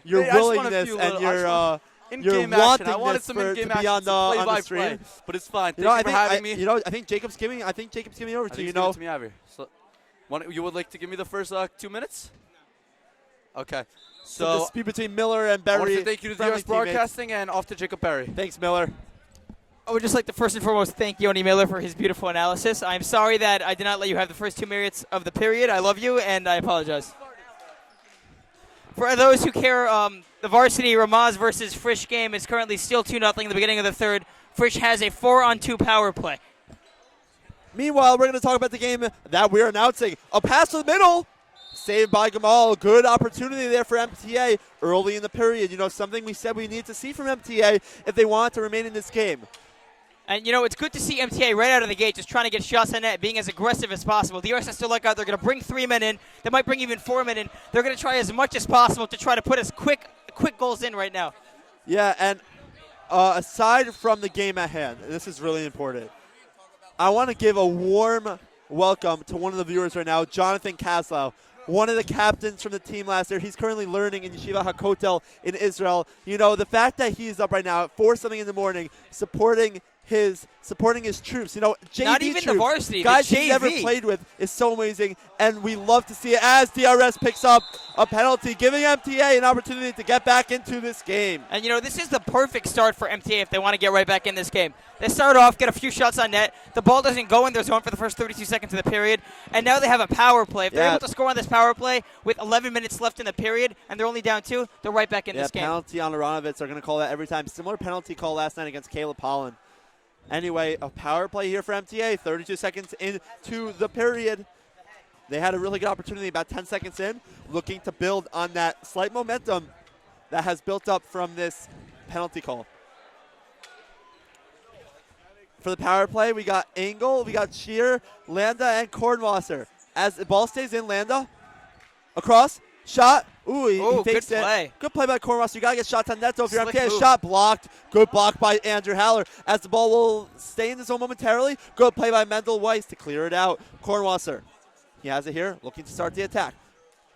willingness and your wantingness to be on the stream. But it's fine. Thank you for having me. You know, I think Jacob's giving over to you. To me, you would like to give me the first 2 minutes? Okay. So the So dispute between Miller and I want Berry. to thank you to friendly DRS Broadcasting and off to Jacob Berry. teammates. Thanks, Miller. I would just like to first and foremost thank Yoni Miller for his beautiful analysis. I'm sorry that I did not let you have the first 2 minutes of the period. I love you, and I apologize. For those who care, the varsity Ramaz versus Frisch game is currently still 2-0 in the beginning of the third. Frisch has a 4-on-2 power play. Meanwhile, we're going to talk about the game that we're announcing. A pass to the middle. Saved by Gamal. Good opportunity there for MTA early in the period. You know, something we said we need to see from MTA if they want to remain in this game. And, you know, it's good to see MTA right out of the gate just trying to get shots on net, being as aggressive as possible. DRS has to look out. They're going to bring 3 men in. They might bring even 4 men in. They're going to try as much as possible to try to put as quick goals in right now. Yeah, and aside from the game at hand, and this is really important, I want to give a warm welcome to one of the viewers right now, Jonathan Kaslow, one of the captains from the team last year. He's currently learning in Yeshiva HaKotel in Israel. You know, the fact that he's up right now at 4 something in the morning supporting his troops, you know, JV Not even troops, the varsity, guys the he's never JV. played with, is so amazing, and we love to see it as DRS picks up a penalty, giving MTA an opportunity to get back into this game. And, you know, this is the perfect start for MTA if they want to get right back in this game. They start off, get a few shots on net. The ball doesn't go in their zone for the first 32 seconds of the period. And now they have a power play. If they're able to score on this power play with 11 minutes left in the period and they're only down 2, they're right back in this game. Penalty on Aronovitz. They're going to call that every time. Similar penalty call last night against Caleb Pollen. Anyway, a power play here for MTA. 32 seconds into the period. They had a really good opportunity about 10 seconds in, looking to build on that slight momentum that has built up from this penalty call. For the power play, we got Engel, we got Shear, Landa, and Kornwasser. As the ball stays in, Landa, across, shot. Ooh, he takes good play. it. Good play by Kornwasser. You got to get shots on net, though. If you're Slick MTA, move. shot blocked. Good block by Andrew Haller. As the ball will stay in the zone momentarily. Good play by Mendel Weiss to clear it out. Kornwasser, he has it here, looking to start the attack.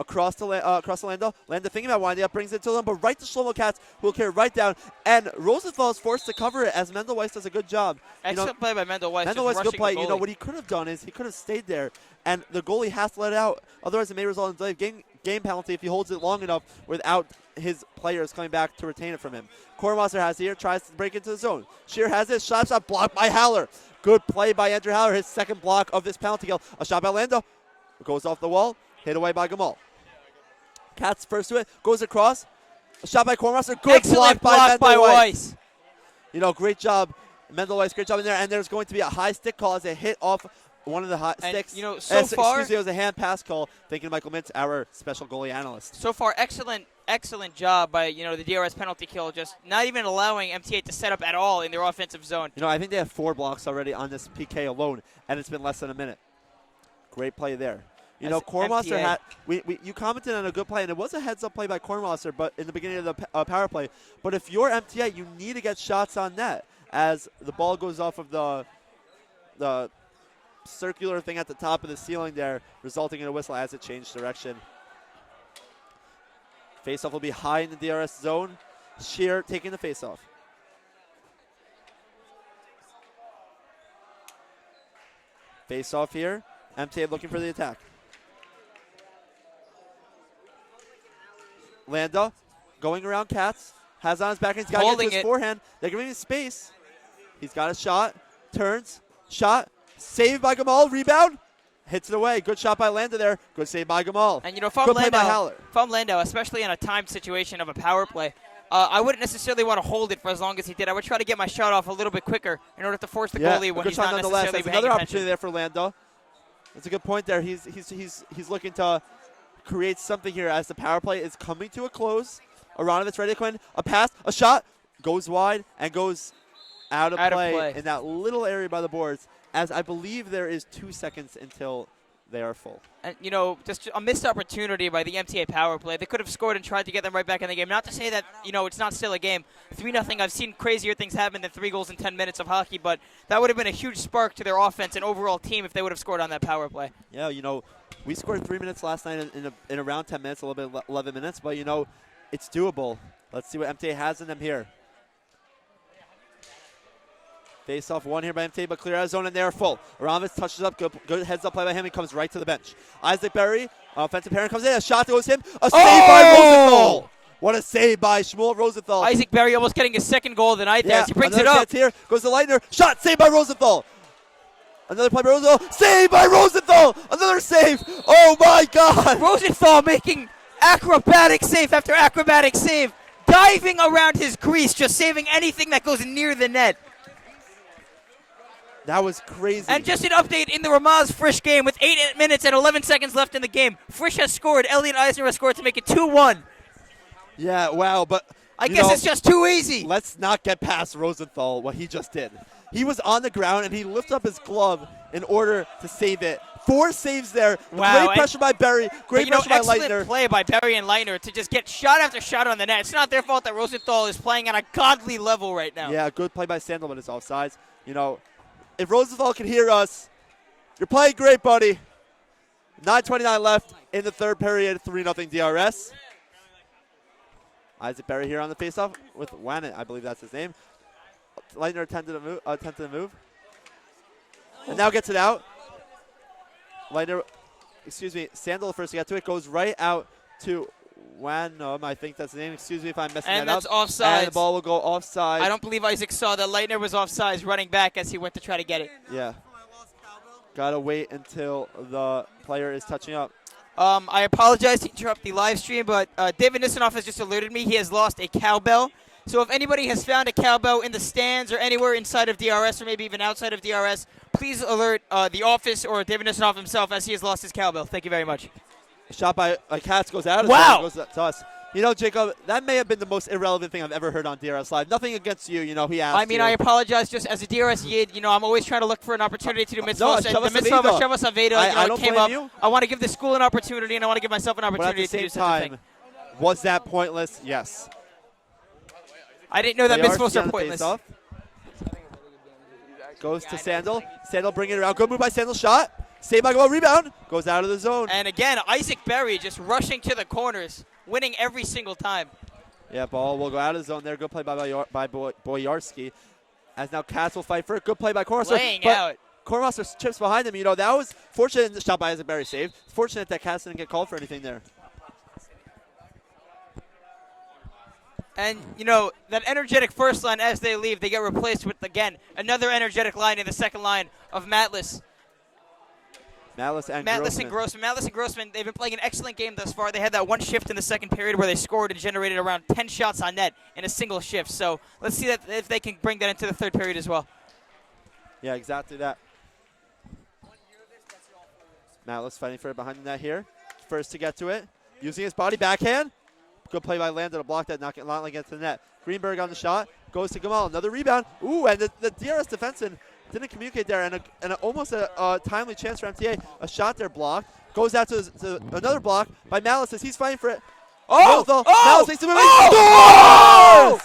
Across the Landa. Landa thinking about winding up, brings it to them, but right to Shlomo Katz, who will carry right down. And Rosenthal is forced to cover it as Mendel Weiss does a good job. Excellent play by Mendel Weiss. Mendel Weiss, good play. You know, what he could have done is he could have stayed there, and the goalie has to let it out. Otherwise, it may result in a delayed game penalty if he holds it long enough without his players coming back to retain it from him. Kornwasser has it here, tries to break into the zone. Shear has it, shot blocked by Haller. Good play by Andrew Haller, his second block of this penalty kill. A shot by Lando, goes off the wall, hit away by Gamal. Katz first to it, goes across. A shot by Kornwasser, good Excellent block by Mendel Weiss. You know, great job, Mendel Weiss, great job in there. And there's going to be a high stick call as it hit off one of the high sticks. You know, so far, excuse me, it was a hand pass call. Thank you to Michael Mintz, our special goalie analyst. So far, excellent job by, you know, the DRS penalty kill, just not even allowing MTA to set up at all in their offensive zone. You know, I think they have 4 blocks already on this PK alone, and it's been less than a minute. Great play there. You know, Kornwasser had you commented on a good play, and it was a heads-up play by Kornwasser, but in the beginning of the power play. But if you're MTA, you need to get shots on net as the ball goes off of the circular thing at the top of the ceiling there, resulting in a whistle as it changed direction. Faceoff will be high in the DRS zone. Shear taking the faceoff. Faceoff here. MTA looking for the attack. Landa going around Katz. Has on his back. He's got to get to his forehand. They're giving him space. He's got a shot. Turns. Shot. Saved by Gamal. Rebound. Hits it away. Good shot by Landa there. Good save by Gamal. And, you know, good play by Haller. From Lando, especially in a timed situation of a power play, I wouldn't necessarily want to hold it for as long as he did. I would try to get my shot off a little bit quicker in order to force the goalie when he's not necessarily That's paying another attention. opportunity there for Lando. That's a good point there. He's looking to create something here as the power play is coming to a close. Aronovitz ready to come in. A pass, a shot, goes wide and goes out of play in that little area by the boards, as I believe there is 2 seconds until they are full. And, you know, just a missed opportunity by the MTA power play. They could have scored and tried to get them right back in the game. Not to say that, you know, it's not still a game. 3-0, I've seen crazier things happen than 3 goals in 10 minutes of hockey, but that would have been a huge spark to their offense and overall team if they would have scored on that power play. Yeah, you know, we scored 3 minutes last night in around 10 minutes, a little bit 11 minutes, but, you know, it's doable. Let's see what MTA has in them here. Face off one here by MTA, but clear out of zone, and they're full. Aramis touches up, good heads up play by him, and comes right to the bench. Isaac Berry, offensive parent comes in, a shot that goes him, a save by Rosenthal. What a save by Shmuel Rosenthal. Isaac Berry almost getting his second goal of the night there as he brings it up. Here goes the Lightner, shot, save by Rosenthal. Another play by Rosenthal, save by Rosenthal. Another save. Oh my God. Rosenthal making acrobatic save after acrobatic save, diving around his crease, just saving anything that goes near the net. That was crazy. And just an update in the Ramaz Frisch game with 8 minutes and 11 seconds left in the game. Frisch has scored. Elliot Eisner has scored to make it 2-1. Yeah, wow, but I guess it's just too easy. Let's not get past Rosenthal, what he just did. He was on the ground, and he lifted up his glove in order to save it. 4 saves there. Wow. Great pressure by Berry. Great pressure by Leitner. Excellent play by Berry and Leitner to just get shot after shot on the net. It's not their fault that Rosenthal is playing at a godly level right now. Yeah, good play by Sandel, but it's offsides. You know, if Rosenthal can hear us, you're playing great, buddy. 9:29 left in the third period, 3-0 DRS. Isaac Berry here on the faceoff with Wannett, I believe that's his name. Leitner attempted to move. And now gets it out. Leitner, Sandel first to get to it, goes right out to Wannum, I think that's the name. Excuse me if I'm messing that up. And that's offside. And the ball will go offside. I don't believe Isaac saw that Leitner was offside running back as he went to try to get it. Yeah. Gotta wait until the player is touching up. I apologize to interrupt the live stream, but David Nisanoff has just alerted me he has lost a cowbell. So if anybody has found a cowbell in the stands or anywhere inside of DRS or maybe even outside of DRS, please alert the office or David Nisanoff himself as he has lost his cowbell. Thank you very much. A shot by Katz goes out. Wow. Goes to us. You know, Jacob, that may have been the most irrelevant thing I've ever heard on DRS Live. Nothing against you, he asked I mean, you. I apologize just as a DRS yid. I'm always trying to look for an opportunity to do mitzvahs. No, And the mitzvah of Sheva Saveda, I don't came blame up. you. I want to give the school an opportunity, and I want to give myself an But at opportunity the to do same such a thing. time, was that pointless? Yes. I didn't know that mitzvahs are Bayarski on the pointless. face-off. Goes to Sandel. Sandel bringing it around. Good move by Sandel. Shot. Saved by goal. Rebound. Goes out of the zone. And again, Isaac Berry just rushing to the corners, winning every single time. Yeah, ball will go out of the zone there. Good play by Boyarski. As now Katz will fight for it. Good play by Kormaster. Laying out. Kormaster chips behind him. That was fortunate. The shot by Isaac Berry saved. Fortunate that Katz didn't get called for anything there. And, that energetic first line as they leave, they get replaced with, again, another energetic line in the second line of Matlis. Matlis and Grossman. Matlis and Grossman, they've been playing an excellent game thus far. They had that one shift in the second period where they scored and generated around 10 shots on net in a single shift. So let's see that if they can bring that into the third period as well. Yeah, exactly that. Matlis fighting for it behind the net here. First to get to it. Using his body backhand. Good play by Landa to block that, not against the net. Greenberg on the shot. Goes to Gamal. Another rebound. Ooh, and the DRS defenseman didn't communicate there, and almost a timely chance for MTA. A shot there blocked. Goes out to another block by Malice as he's fighting for it. Malice makes the move. Oh!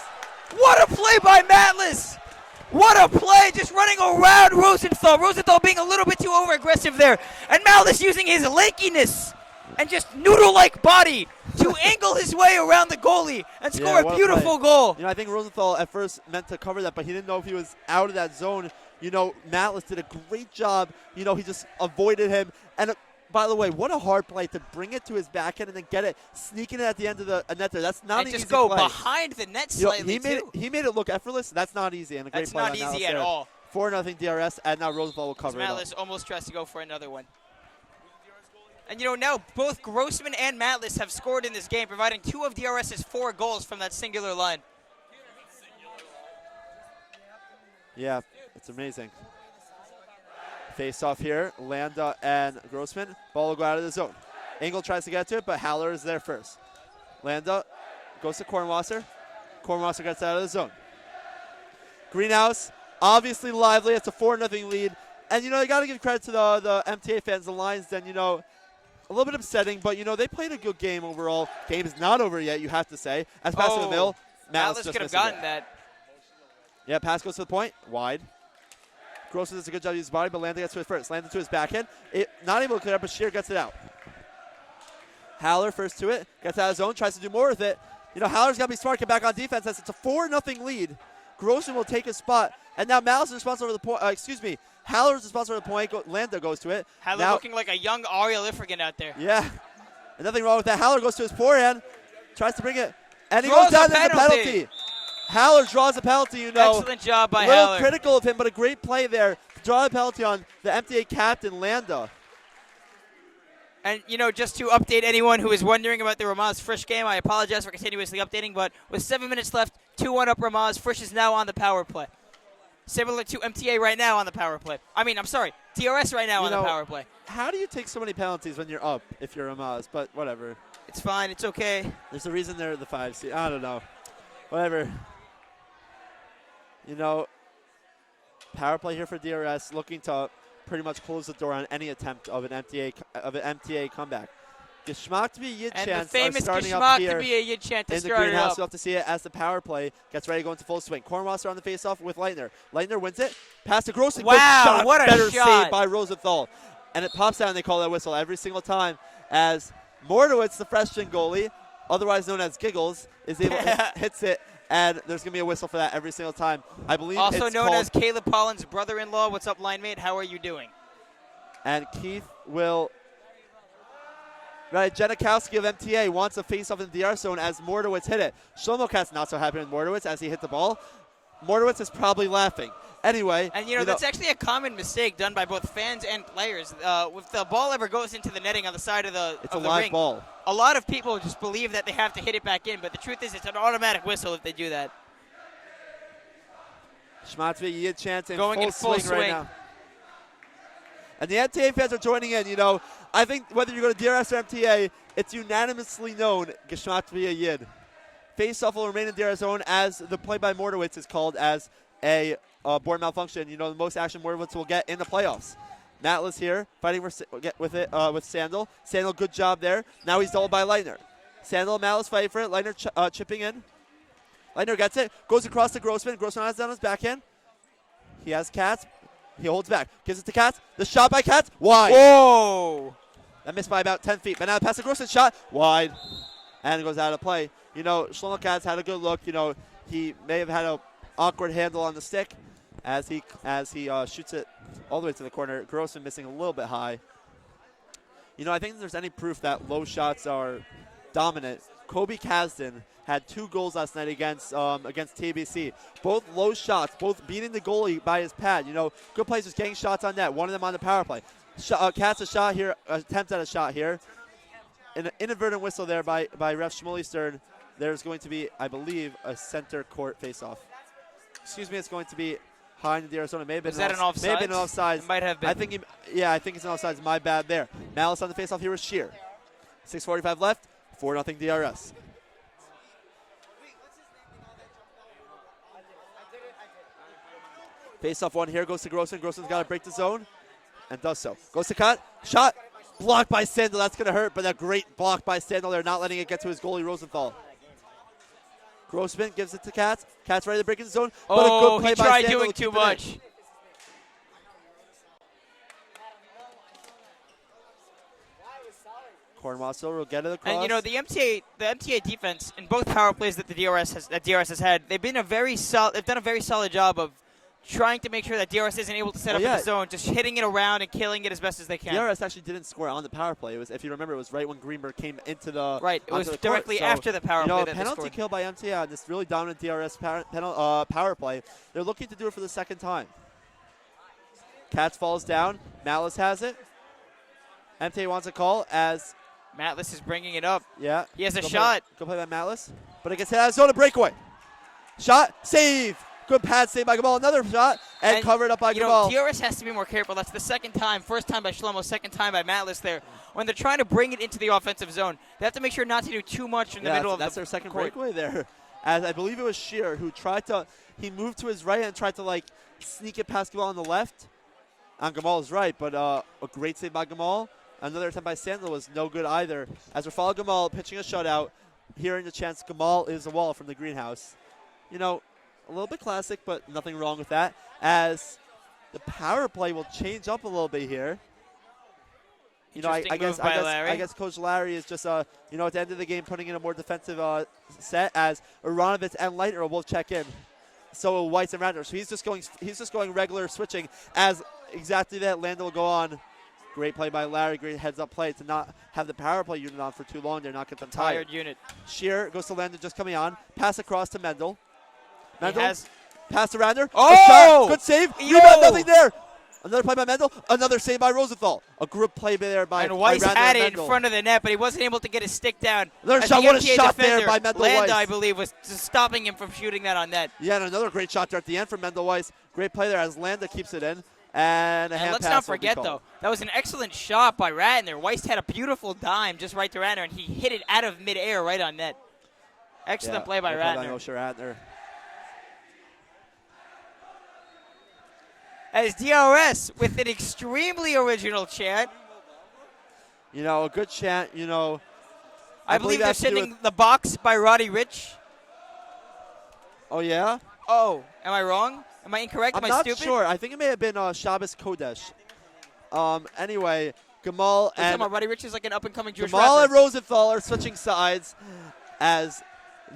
What a play by Matlis! What a play, just running around Rosenthal. Rosenthal being a little bit too over-aggressive there. And Matlis using his lankiness and just noodle-like body to angle his way around the goalie and score a beautiful goal. I think Rosenthal at first meant to cover that, but he didn't know if he was out of that zone. Matlis did a great job. He just avoided him. And by the way, what a hard play to bring it to his backhand and then get it, sneaking it at the end of the net there. That's not an easy play. And just go behind the net slightly, he made it look effortless. That's not easy. And a great play. That's not easy at all. 4-0 DRS, and now Rosenthal will cover it up. Matlis almost tries to go for another one. And now both Grossman and Matlis have scored in this game, providing 2 of DRS's 4 goals from that singular line. Yeah, it's amazing. Face off here, Landa and Grossman. Ball will go out of the zone. Engel tries to get to it, but Haller is there first. Landa goes to Kornwasser. Kornwasser gets out of the zone. Greenhouse, obviously lively. It's a 4-0 lead. And, you got to give credit to the MTA fans, the Lions, then, a little bit upsetting, but, they played a good game overall. Game is not over yet, you have to say. As pass to the middle, Matlis could have gotten that. Yeah, pass goes to the point, wide. Grossman does a good job using his body, but Landa gets to it first. Landa to his backhand. Not able to clear up, but Shear gets it out. Haller first to it, gets out of his zone, tries to do more with it. Haller's got to be smart, get back on defense as it's a 4-0 lead. Grossman will take his spot. And now Malice is responsible for the point. Haller's responsible for the point. Lando goes to it. Haller now, looking like a young Ariel Ifrigan out there. Yeah. And nothing wrong with that. Haller goes to his forehand. Tries to bring it. And he Draws goes down a into the penalty. Haller draws a penalty, you know. Excellent job by A little Haller. critical of him, but a great play there to draw a penalty on the MTA captain, Landa. And, you know, just to update anyone who is wondering about the Ramaz Frisch game, I apologize for continuously updating, but with 7 minutes left, 2-1 up Ramaz. Frisch is now on the power play. Similar to MTA right now on the power play. DRS right now on the power play. How do you take so many penalties when you're up if you're Ramaz? But whatever. It's fine. It's okay. There's a reason they're the 5 seed. I don't know. Whatever. You know, power play here for DRS, looking to pretty much close the door on any attempt of an MTA comeback. Geschmack to be a Yid And chance the famous starting up Geschmack here to be a Yid chant to in the start it greenhouse. up. You'll have to see it as the power play gets ready to go into full swing. Kornwasser on the faceoff with Leitner. Leitner wins it. Pass to Grossman. Wow, Good shot. what a Better shot. save by Rosenthal. And it pops out and they call that whistle every single time as Mordowitz, the freshman goalie, otherwise known as Giggles, is able hits it. And there's going to be a whistle for that every single time. I believe Also it's known called, as Caleb Pollin's brother-in-law. What's up, line mate? How are you doing? And Keith will... Right, Janikowski of MTA wants a face-off in the DR zone as Mordowitz hit it. Shlomokat's not so happy with Mordowitz as he hit the ball. Mordowitz is probably laughing. Anyway. And, you know, that's actually a common mistake done by both fans and players. If the ball ever goes into the netting on the side of the It's a the live ring, ball. a lot of people just believe that they have to hit it back in, but the truth is it's an automatic whistle if they do that. Schmatzvik Yid chance in Going full in full swing right swing. now. And the MTA fans are joining in. You know, I think whether you go to DRS or MTA, it's unanimously known Geschmatzvik Yid. Face-off will remain in DRS zone as the play by Mordowitz is called as a board malfunction. You know, the most action Mordowitz will get in the playoffs. Matlis here fighting with Sandal. Sandal, good job there. Now he's doubled by Leitner. Sandal and Matlis fighting for it. Leitner chipping in. Leitner gets it. Goes across to Grossman. Grossman has it on his backhand. He has Katz. He holds back. Gives it to Katz. The shot by Katz. Wide. Whoa! That missed by about 10 feet. But now the pass to Grossman. Shot. Wide. And it goes out of play. You know, Shlomo Katz had a good look. You know, he may have had an awkward handle on the stick as he shoots it all the way to the corner. Grossman missing a little bit high. You know, I think if there's any proof that low shots are dominant, Kobe Kasdan had 2 goals last night against TBC. Both low shots, both beating the goalie by his pad. You know, good plays, just getting shots on net. One of them on the power play. Katz attempts at a shot here. An inadvertent whistle there by ref Shmuley Stern. There's going to be, I believe, a center court face-off. Excuse me, it's going to be high in the Arizona. May have been Was that an offside? May have been an offside. It might have been. I think it's an offside. My bad there. Malice on the face-off here with Shear. 6:45 left. 4-0 DRS. Face-off one here goes to Grossman. Grossman's got to break the zone and does so. Goes to cut. Shot. Blocked by Sandal. That's going to hurt, but a great block by Sandal there, not letting it get to his goalie, Rosenthal. Grossman gives it to Katz. Katz ready to break in the zone. But a good play he by tried Sandal doing to too keep it in. much. Kornwasser will get it across. And you know the MTA defense in both power plays that DRS has had, they've done a very solid job of trying to make sure that DRS isn't able to set up in the zone, just hitting it around and killing it as best as they can. DRS actually didn't score on the power play. It was, if you remember, it was right when Greenberg came into the It was the directly court. So, after the power play that they penalty scored. kill by MTA on this really dominant DRS power play. They're looking to do it for the second time. Katz falls down. Malice has it. MTA wants a call as Matlis is bringing it up. Yeah. He has a shot. Go play by Malice. But it gets hit out of zone, a breakaway. Shot, save. Good pad save by Gamal. Another shot, and covered up by Gamal. DRS has to be more careful. That's the second time. First time by Shlomo, second time by Matlis there. When they're trying to bring it into the offensive zone, they have to make sure not to do too much in the middle of the That's their second court. breakaway there. As I believe it was Shear who he moved to his right and tried to sneak it past Gamal on the left. On Gamal's right, but a great save by Gamal. Another attempt by Sandler was no good either. As Rafal Gamal pitching a shutout, hearing the chance Gamal is a wall from the greenhouse. You know, a little bit classic, but nothing wrong with that. As the power play will change up a little bit here. You know, I guess Coach Larry is just, at the end of the game, putting in a more defensive set as Aronovitz and Leitner will both check in. so will Weiss and Radner. So he's just going regular switching as exactly that. Landa will go on. Great play by Larry. Great heads-up play to not have the power play unit on for too long. They're not get them tired. Tired unit. Shear goes to Landa just coming on. Pass across to Mendel. Mendel. Has Pass to Radner. Oh! Good save. Yo! Rebound, nothing there. Another play by Mendel. Another save by Rosenthal. A group play there by and Weiss Radner had and it Mendel. in front of the net, but he wasn't able to get his stick down. Another As shot. the What a MTA shot there defender, by Mendel Landa, Weiss. I believe, was just stopping him from shooting that on net. Yeah, and another great shot there at the end from Mendel Weiss. Great play there as Landa keeps it in. And a hand let's pass not will be forget, called. though, that was an excellent shot by Radner. Weiss had a beautiful dime just right to Radner, and he hit it out of midair right on net. Excellent play by Radner. Moshe Radner. As DRS with an extremely original chant. You know, a good chant, you know. I believe they're that has to do sending the box by Roddy Rich. Oh, yeah? Oh, am I wrong? Am I incorrect? I'm Am I not stupid? sure. I think it may have been Shabbos Kodesh. Anyway, Gamal and Roddy Rich is like an up-and-coming Jewish Gamal rapper. and Rosenthal are switching sides as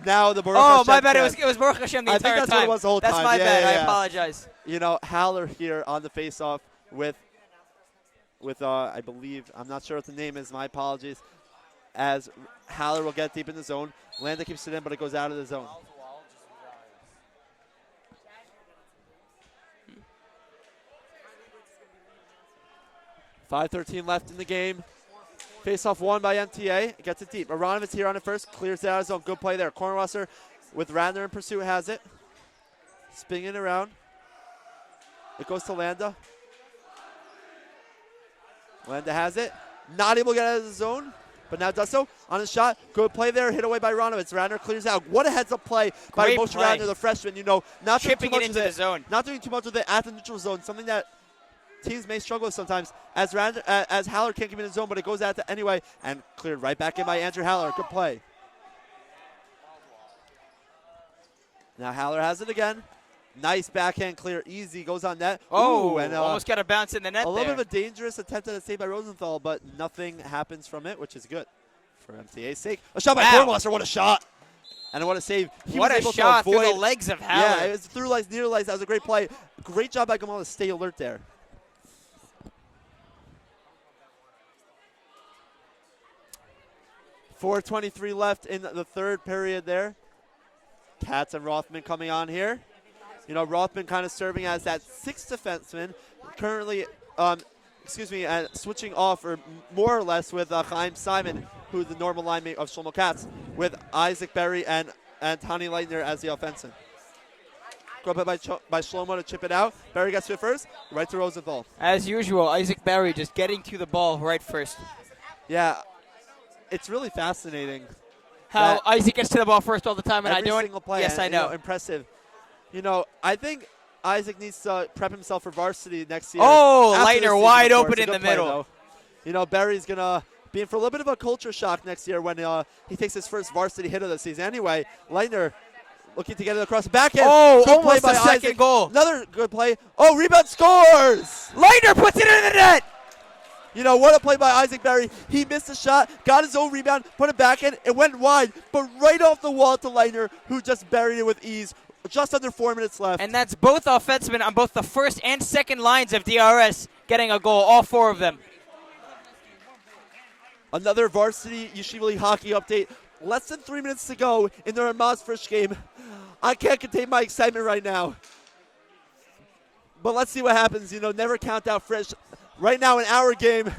now the Baruch Oh, Hashem my bad. chant. It was Baruch Hashem the I think entire that's time. what it was the whole That's time. my Yeah, bad. yeah, I yeah. apologize. You know, Haller here on the face-off with I believe, I'm not sure what the name is. My apologies. As Haller will get deep in the zone. Landa keeps it in, but it goes out of the zone. .5:13 left in the game. Face-off won by MTA. Gets it deep. Aronovitz here on it first. Clears it out of zone. Good play there. Kornwasser with Radner in pursuit has it. Spinning it around. It goes to Landa. Landa has it. Not able to get out of the zone, but now does so. On his shot. Good play there. Hit away by Aronovitz. Radner clears out. What a heads-up play by Great Moshe play. Radner, the freshman. You know, not doing too Chipping much it into with the zone. Not doing too much with it at the neutral zone. Something that teams may struggle with sometimes. As Haller can't keep it in the zone, but it goes out to anyway and cleared right back in by Andrew Haller. Good play. Now Haller has it again. Nice backhand clear, easy, goes on net. Oh, Ooh, and almost got a bounce in the net a little there. bit of a dangerous attempt at a save by Rosenthal, but nothing happens from it, which is good for MTA's sake. A shot by Wow. Kornwasser, what a shot. And what a save. He What was a able shot to through avoid, the legs of Haller. Yeah, it was through legs, near legs. That was a great play. Great job by Gamal to stay alert there. .423 left in the third period there. Katz and Rothman coming on here. You know, Rothman kind of serving as that sixth defenseman. Currently, switching off or more or less with Chaim Simon, who's the normal linemate of Shlomo Katz, with Isaac Berry and Tani Leitner as the offensive. Go up by Shlomo to chip it out. Berry gets to it first, right to Rosenthal. As usual, Isaac Berry just getting to the ball right first. Yeah, it's really fascinating. How that Isaac gets to the ball first all the time, and I every don't. single play, Yes, and, I know. Impressive. You know, I think Isaac needs to prep himself for varsity next year. Oh, After this Leitner season, wide of course. open A in good the play, middle. though. You know, Barry's going to be in for a little bit of a culture shock next year when he takes his first varsity hit of the season. Anyway, Leitner looking to get it across the backhand. Oh, good almost play a by second Isaac. goal. Another good play. Oh, rebound scores! Leitner puts it in the net. You know, what a play by Isaac Berry. He missed a shot, got his own rebound, put it back in. It went wide, but right off the wall to Leitner, who just buried it with ease. Just under 4 minutes left. And that's both offensemen on both the first and second lines of DRS getting a goal, all four of them. Another varsity Yeshiva League hockey update. Less than 3 minutes to go in the Ramaz Frisch game. I can't contain my excitement right now. But let's see what happens. You know, never count out Frisch. Right now in our game,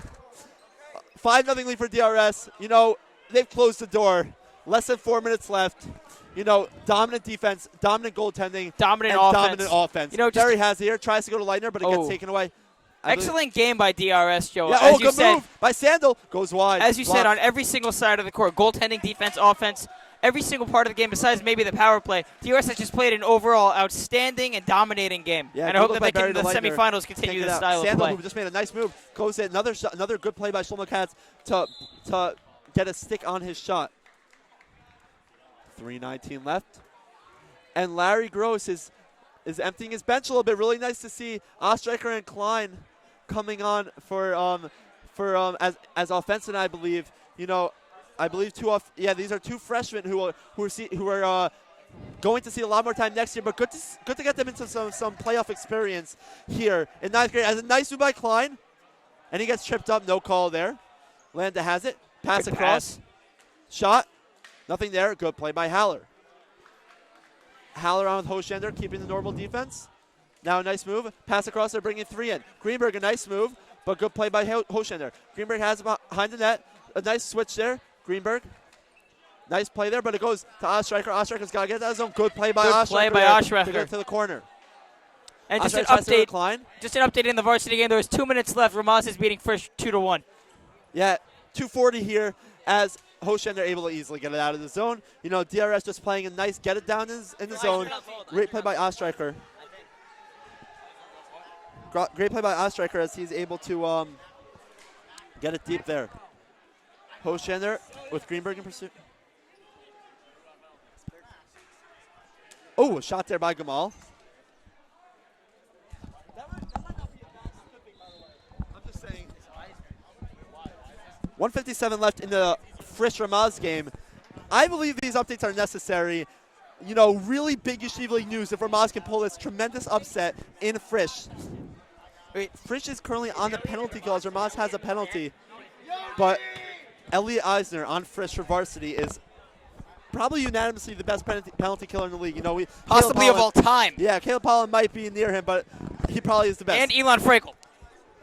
5-0 lead for DRS. You know, they've closed the door. Less than 4 minutes left. You know, dominant defense, dominant goaltending, Dominant and offense. dominant offense. You know, just Berry has it here, tries to go to Leitner, but it gets taken away. Excellent game by DRS, Joe. Yeah, as you good said, move by Sandel. Goes wide. As you said, Blocked. on every single side of the court, goaltending, defense, offense, every single part of the game besides maybe the power play, DRS has just played an overall outstanding and dominating game. Yeah, and I good hope look that by they can, in the Barry to Leitner. semifinals, continue Take it this out. style of Sandel, play. who just made a nice move, goes in. Another good play by Shlomo Katz to get a stick on his shot. 3:19 left. And Larry Gross is emptying his bench a little bit. Really nice to see Ostreicher and Klein coming on for as offensive, I believe. You know, I believe these are two freshmen who are going to see a lot more time next year, but good to get them into some playoff experience here in 9th grade. As a nice move by Klein, and he gets tripped up, no call there. Landa has it, pass Good across, pass. shot, nothing there, good play by Haller. Haller on with Hoshender, keeping the normal defense. Now a nice move, pass across, they're bringing 3 in. Greenberg, a nice move, but good play by Hoshender. Greenberg has it behind the net, a nice switch there, Greenberg. Nice play there, but it goes to Ostreicher. Ostreicher's got to get that zone. Good play by Ostreicher. Good play by there Ostreicher. to get to the corner. And just an Ostreicher tries to update. recline. Just an update in the varsity game. There was 2 minutes left. Ramaz is beating Frisch 2-1. Yeah, 240 here as Hoshender able to easily get it out of the zone. You know, DRS just playing a nice get it down in the zone. Great play by Ostreicher. Great play by Ostreicher as he's able to get it deep there. Hoshender with Greenberg in pursuit. Oh, a shot there by Gamal. I'm just saying. 1:57 left in the Frisch Ramaz game. I believe these updates are necessary. You know, really big Yeshiva League news if Ramaz can pull this tremendous upset in Frisch. Frisch is currently on the penalty kill as Ramaz has a penalty. But Elliot Eisner on Frisch for varsity is probably unanimously the best penalty killer in the league. You know, Possibly of all time. Yeah, Caleb Pollan might be near him, but he probably is the best. And Elon Frankel.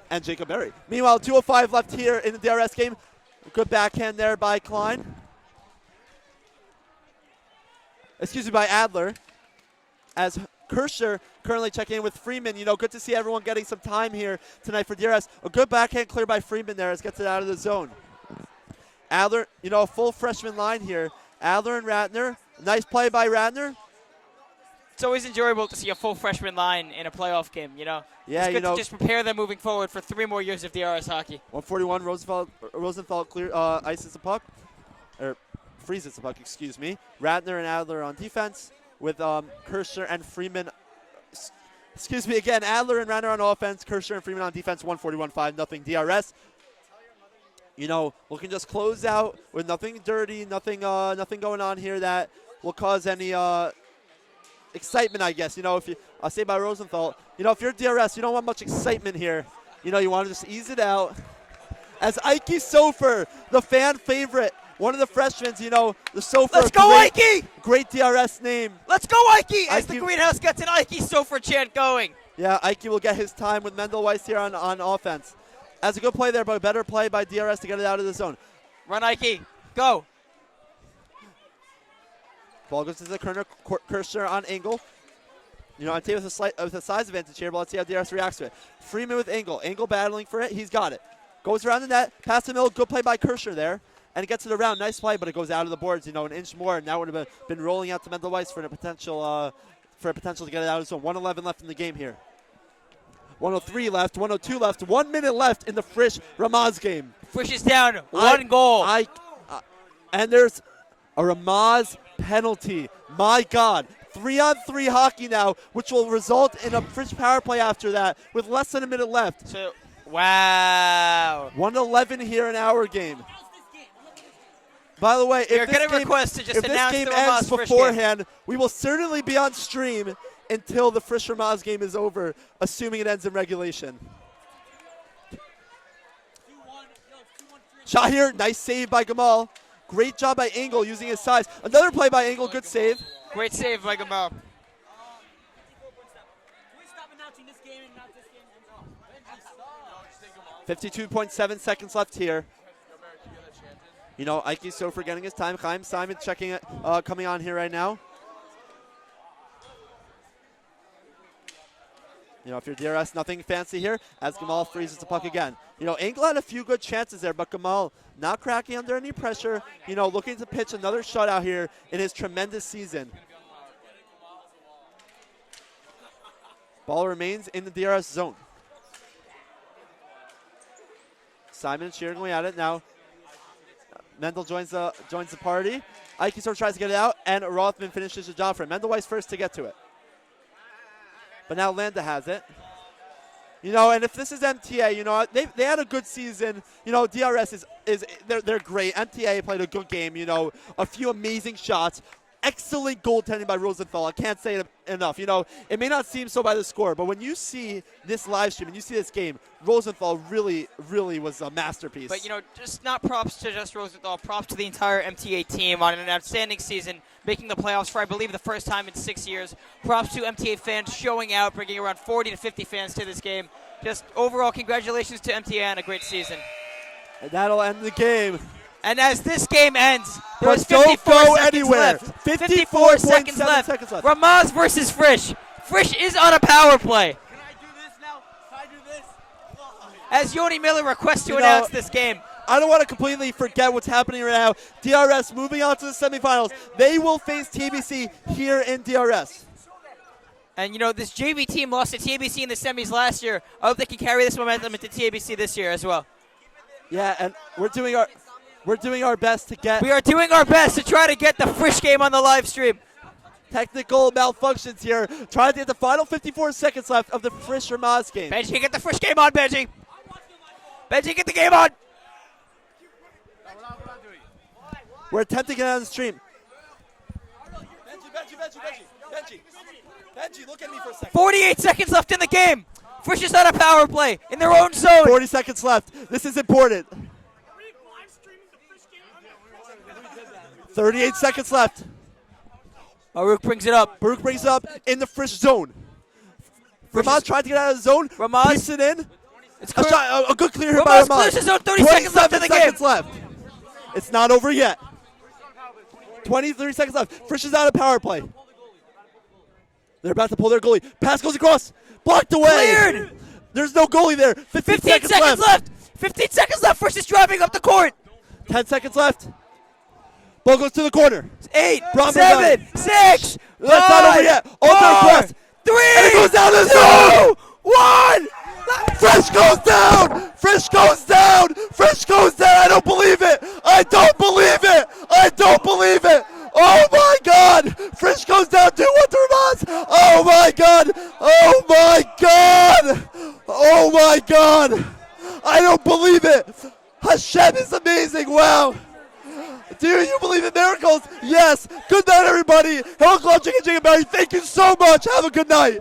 And Jacob Berry. Meanwhile, 2:05 left here in the DRS game. Good backhand there by Klein. Excuse me, by Adler. As Kirscher currently checking in with Freeman. You know, good to see everyone getting some time here tonight for DRS. A good backhand clear by Freeman there as gets it out of the zone. Adler, you know, a full freshman line here. Adler and Ratner. Nice play by Ratner. It's always enjoyable to see a full freshman line in a playoff game, you know. Yeah, it's good you know, to just prepare them moving forward for 3 more years of DRS hockey. 141, Rosenfeld clear, ices the puck, or freezes the puck, excuse me. Ratner and Adler on defense with Kirscher and Freeman. Excuse me again, Adler and Ratner on offense, Kirscher and Freeman on defense. 141-5, nothing DRS. You know, looking just close out with nothing dirty, nothing going on here that will cause any excitement, I guess. You know, if you, I'll say by Rosenthal, you know, if you're DRS, you don't want much excitement here. You know, you want to just ease it out. As Ike Sofer, the fan favorite, one of the freshmen, you know, the Sofer. Let's go, Ike! Great DRS name. Let's go, Ike! As Ike, the greenhouse gets an Ike Sofer chant going. Yeah, Ike will get his time with Mendel Weiss here on offense. That's a good play there, but a better play by DRS to get it out of the zone. Run, Ike. Go. Ball goes to the corner. Kirscher on Engel. You know, I'm taking with a size advantage here, but let's see how DRS reacts to it. Freeman with Engel. Engel battling for it. He's got it. Goes around the net. Past the middle. Good play by Kirscher there. And it gets it around. Nice play, but it goes out of the boards. You know, an inch more, and that would have been rolling out to Mendel Weiss for a potential to get it out of the zone. 1:11 left in the game here. 1:03 left. 1:02 left. 1 minute left in the Frisch Ramaz game. Frisch is down. One goal. And there's a Ramaz penalty. My God. 3-on-3 hockey now, which will result in a Frisch power play after that with less than a minute left. So, wow. 1:11 here in our game. By the way, if this game ends beforehand, we will certainly be on stream until the Frisch Ramaz game is over, assuming it ends in regulation. Shot here, nice save by Gamal. Great job by Engel using his size. Another play by Engel, good save. Great save by Gamal. 52.7 seconds left here. You know, Ike Sofer getting his time. Chaim Simon checking it, coming on here right now. You know, if you're DRS, nothing fancy here as Gamal freezes the puck again. You know, Engel had a few good chances there, but Gamal not cracking under any pressure. You know, looking to pitch another shutout here in his tremendous season. Ball remains in the DRS zone. Simon and Shearer going at it now. Mendel joins the party. Ike Sofer tries to get it out, and Rothman finishes the job for him. Mendel Weiss first to get to it. But now Landa has it. You know, and if this is MTA, you know, they had a good season. You know, DRS they're great. MTA played a good game, you know, a few amazing shots. excellent goaltending by Rosenthal. I can't say it enough. You know, it may not seem so by the score, but when you see this live stream and you see this game, Rosenthal really, really was a masterpiece. But, you know, just not props to just Rosenthal, props to the entire MTA team on an outstanding season, making the playoffs for, I believe, the first time in 6 years. Props to MTA fans showing out, bringing around 40 to 50 fans to this game. Just overall, congratulations to MTA on a great season. And that'll end the game. And as this game ends, there But was 54 don't go seconds anywhere. left. 54 seconds left. seconds left. Ramaz versus Frisch. Frisch is on a power play. Can I do this now? Can I do this? As Yoni Miller requests to You know, announce this game. I don't want to completely forget what's happening right now. DRS moving on to the semifinals. They will face TBC here in DRS. And, you know, this JV team lost to TBC in the semis last year. I hope they can carry this momentum into TBC this year as well. Yeah, and we're doing our best to get We are doing our best to try to get the Frisch game on the live stream. technical malfunctions here. Trying to get the final 54 seconds left of the Frisch Ramaz game. Benji, get the Frisch game on, Benji. Benji, get the game on. We're attempting to get on the stream. Benji, look at me for a second. 48 seconds left in the game. Frisch is on a power play in their own zone. 40 seconds left. This is important. 38 seconds left. Baruch brings it up. Baruch brings it up in the Frisch zone. Ramaz trying to get out of the zone. Ramaz. Keeps it in. It's A, clear. shot, a good clear here by Ramaz Ramaz. clears his zone. 30 seconds left in the 27 seconds game. left. It's not over yet. 23 seconds left. Frisch is out of power play. They're about to pull their goalie. Pass goes across. Blocked away. Cleared. There's no goalie there. 15 15 seconds left. 15 seconds left. Frisch is driving up the court. 10 seconds left. Ball goes to the corner. 8, Bromberg 7, 6, That's not over yet. Alter 4, press. 3, And it goes down the 2, zone. 1. Frisch goes down. Frisch goes down. Frisch goes down. I don't believe it. I don't believe it. I don't believe it. Oh my God. Frisch goes down 2-1 to Ramaz. Oh my God. Oh my God. Oh my God. I don't believe it. Hashem is amazing. Wow. Do you believe in miracles? Yes. Good night, everybody. Hello, Club Chicken Chicken Berry. Thank you so much. Have a good night.